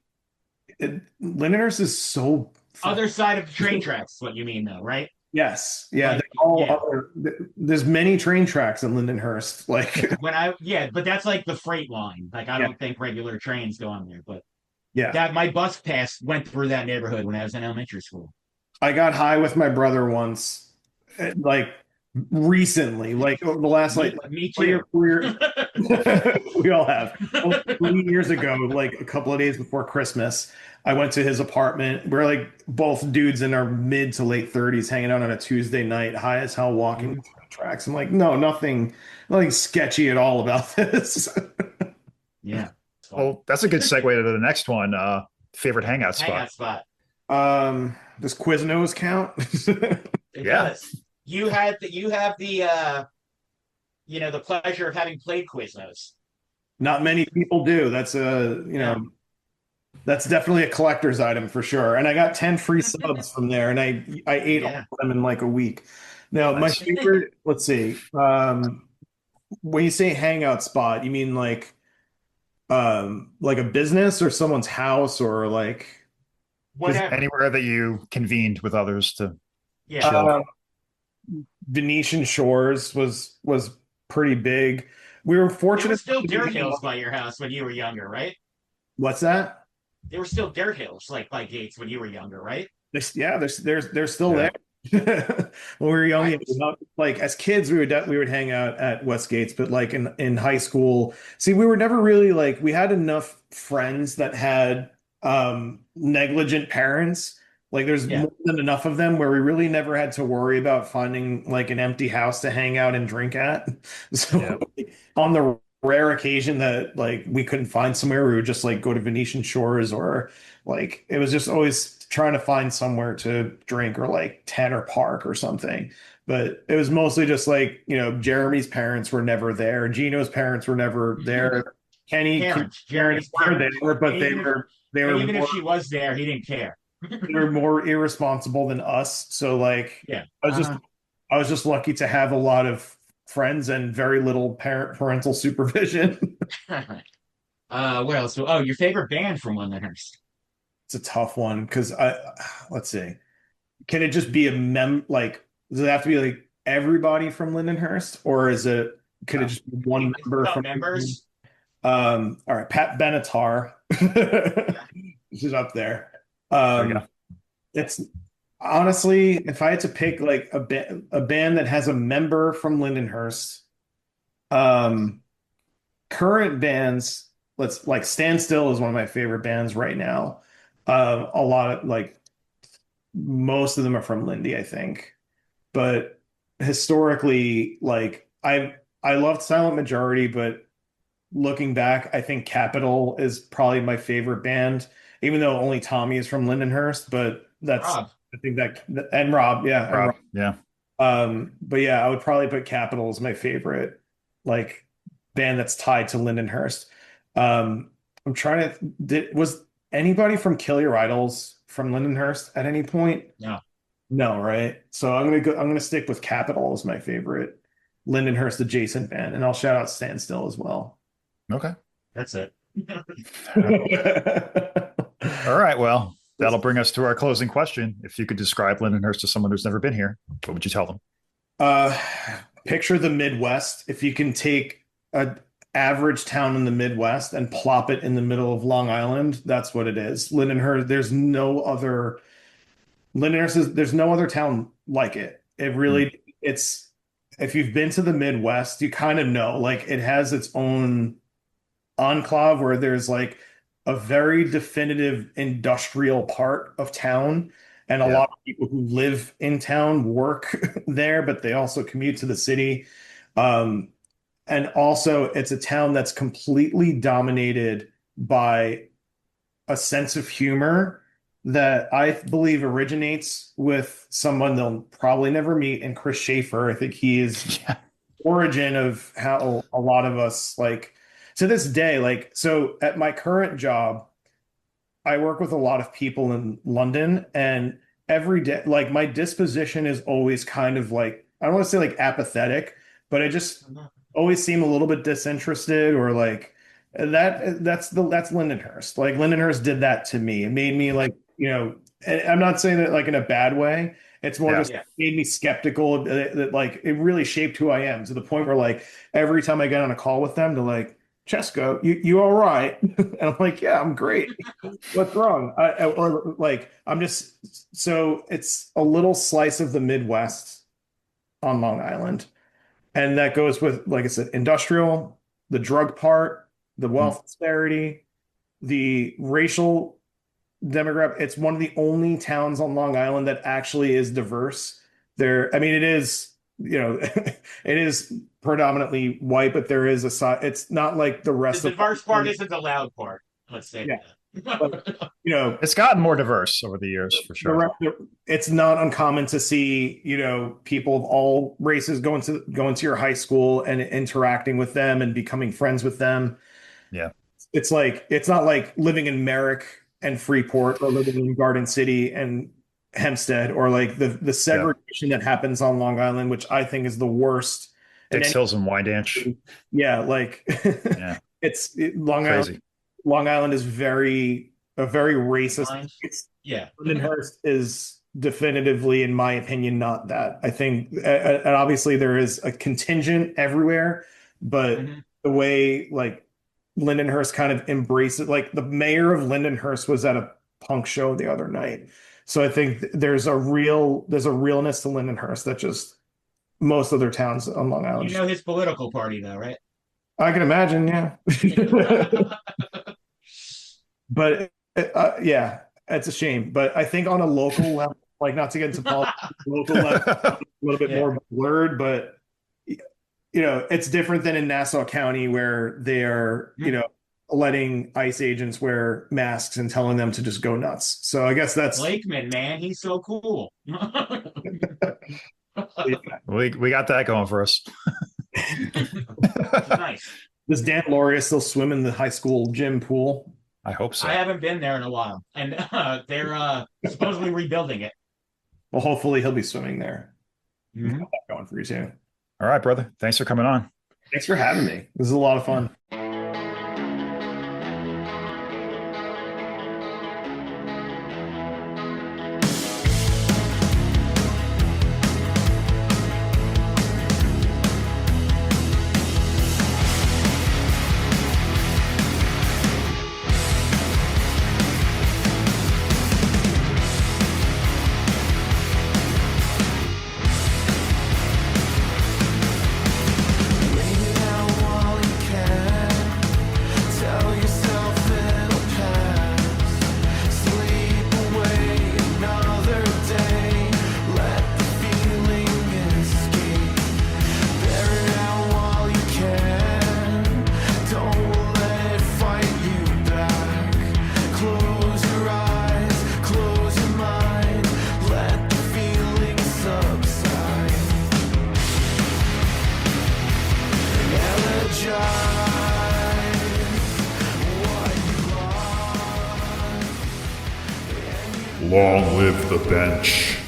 Lindenhurst is so. Other side of the train tracks, is what you mean, though, right? Yes, yeah. Like, they're all yeah. there's many train tracks in Lindenhurst. Like, But that's like the freight line. Like, I Yeah. don't think regular trains go on there. But yeah, that my bus pass went through that neighborhood when I was in elementary school. I got high with my brother once, like recently, like over the last like Me 3 too. or 4 years. We all have. Well, 3 years ago, like a couple of days before Christmas, I went to his apartment. We're like both dudes in our mid to late 30s hanging out on a Tuesday night, high as hell, walking the tracks. I'm like, no, nothing sketchy at all about this. Yeah. Well, that's a good segue to the next one. Favorite hangout Hangout spot. spot. Does Quiznos count? It Yeah. does. You have the the pleasure of having played Quiznos. Not many people do. That's Yeah. that's definitely a collector's item for sure. And I got 10 free subs from there, and I ate all Yeah. of them in like a week. Now, my Nice. favorite, let's see. When you say hangout spot, you mean like a business or someone's house or like Just Whatever. anywhere that you convened with others to Yeah. chill. Venetian Shores was pretty big. We were There were fortunate. still dirt hills by your house when you were younger, right? What's that? There were still dirt hills like by Gates when you were younger, right? Yeah, they're still Yeah. there. When we were young, I like as kids, we would hang out at Westgates, but like in high school, see, we were never really like we had enough friends that had negligent parents. Like there's Yeah. more than enough of them where we really never had to worry about finding like an empty house to hang out and drink at. Yeah. So on the rare occasion that like we couldn't find somewhere, we would just like go to Venetian Shores or like it was just always trying to find somewhere to drink or like Tanner Park or something. But it was mostly just like, Jeremy's parents were never there. Gino's parents were never there. Kenny's Parents, parents Jeremy's were parents. there, but And even if they and were even if more she was there, he didn't care. they were more irresponsible than us. So like Yeah. I was just I was just lucky to have a lot of friends and very little parental supervision. What else? Oh, your favorite band from Lindenhurst? It's a tough one because let's see. Can it just be a like does it have to be like everybody from Lindenhurst or could it just be one It's member about from members. all right, Pat Benatar. Yeah. This is up there. There we go. It's honestly, if I had to pick like a band that has a member from Lindenhurst, um current bands, let's like Standstill is one of my favorite bands right now. A lot of like most of them are from Lindy, I think. But historically, like I loved Silent Majority, but looking back, I think Capitol is probably my favorite band, even though only Tommy is from Lindenhurst, but that's Rob. I think that and Rob, yeah, and Rob. Rob. Yeah. But yeah, I would probably put Capitol as my favorite like band that's tied to Lindenhurst. I'm trying to was anybody from Kill Your Idols from Lindenhurst at any point? No. No, right? So I'm gonna stick with Capitol as my favorite Lindenhurst adjacent band, and I'll shout out Standstill as well. Okay. That's it. All right. Well, that'll bring us to our closing question. If you could describe Lindenhurst to someone who's never been here, what would you tell them? Uh, Picture the Midwest. If you can take a average town in the Midwest and plop it in the middle of Long Island, that's what it is. Lindenhurst, there's no other town like it. It really, it's, if you've been to the Midwest, you kind of know, like it has its own enclave where there's like a very definitive industrial part of town. And a Yeah. lot of people who live in town work there, but they also commute to the city. Um, and also, it's a town that's completely dominated by a sense of humor that I believe originates with someone they'll probably never meet, and Chris Schaefer. I think he is Yeah. origin of how a lot of us like to this day, like so at my current job, I work with a lot of people in London, and every day, like my disposition is always kind of like, I don't want to say like apathetic, but I just always seem a little bit disinterested or like that's Lindenhurst. Like Lindenhurst did that to me. It made me like, and I'm not saying it like in a bad way. It's more Yeah. just made me skeptical that like it really shaped who I am to the point where like every time I get on a call with them, they're like, Chesco, you all right? And I'm like, yeah, I'm great. What's wrong? Or like, I'm just so it's a little slice of the Midwest on Long Island. And that goes with, like I said, industrial, the drug part, the Mm. wealth disparity, the racial demographic. It's one of the only towns on Long Island that actually is diverse. I mean, it is, it is predominantly white, but there is a side. It's not like the rest The of. diverse part isn't the loud part. Let's say Yeah. that. But, you know, It's gotten more diverse over the years for sure. it's not uncommon to see, you know, people of all races going to your high school and interacting with them and becoming friends with them. Yeah. It's like it's not like living in Merrick and Freeport or living in Garden City and Hempstead, or like the Yeah. segregation that happens on Long Island, which I think is the worst. Dix Hills and Wyandanch. Yeah, like Yeah. Long Island. Crazy. Long Island is a very racist. Yeah. Lindenhurst is definitively, in my opinion, not that. I think, and obviously there is a contingent everywhere, but the way like Lindenhurst kind of embraces, like the mayor of Lindenhurst was at a punk show the other night. So I think there's a realness to Lindenhurst that just most other towns on Long Island. You know his political party, though, right? I can imagine, yeah. But yeah, it's a shame. But I think on a local level, like not to get into politics, local level, a little bit more blurred, but you know, it's different than in Nassau County where they're, you know, letting ICE agents wear masks and telling them to just go nuts. So I guess that's Blakeman, man, he's so cool. We got that going for us. Nice. Does Dan Lauria still swim in the high school gym pool? I hope so. I haven't been there in a while, and they're supposedly rebuilding it. Well, hopefully he'll be swimming there. Mm-hmm. Got that going for you too. All right, brother. Thanks for coming on. Thanks for having me. This is a lot of fun. Long live the bench.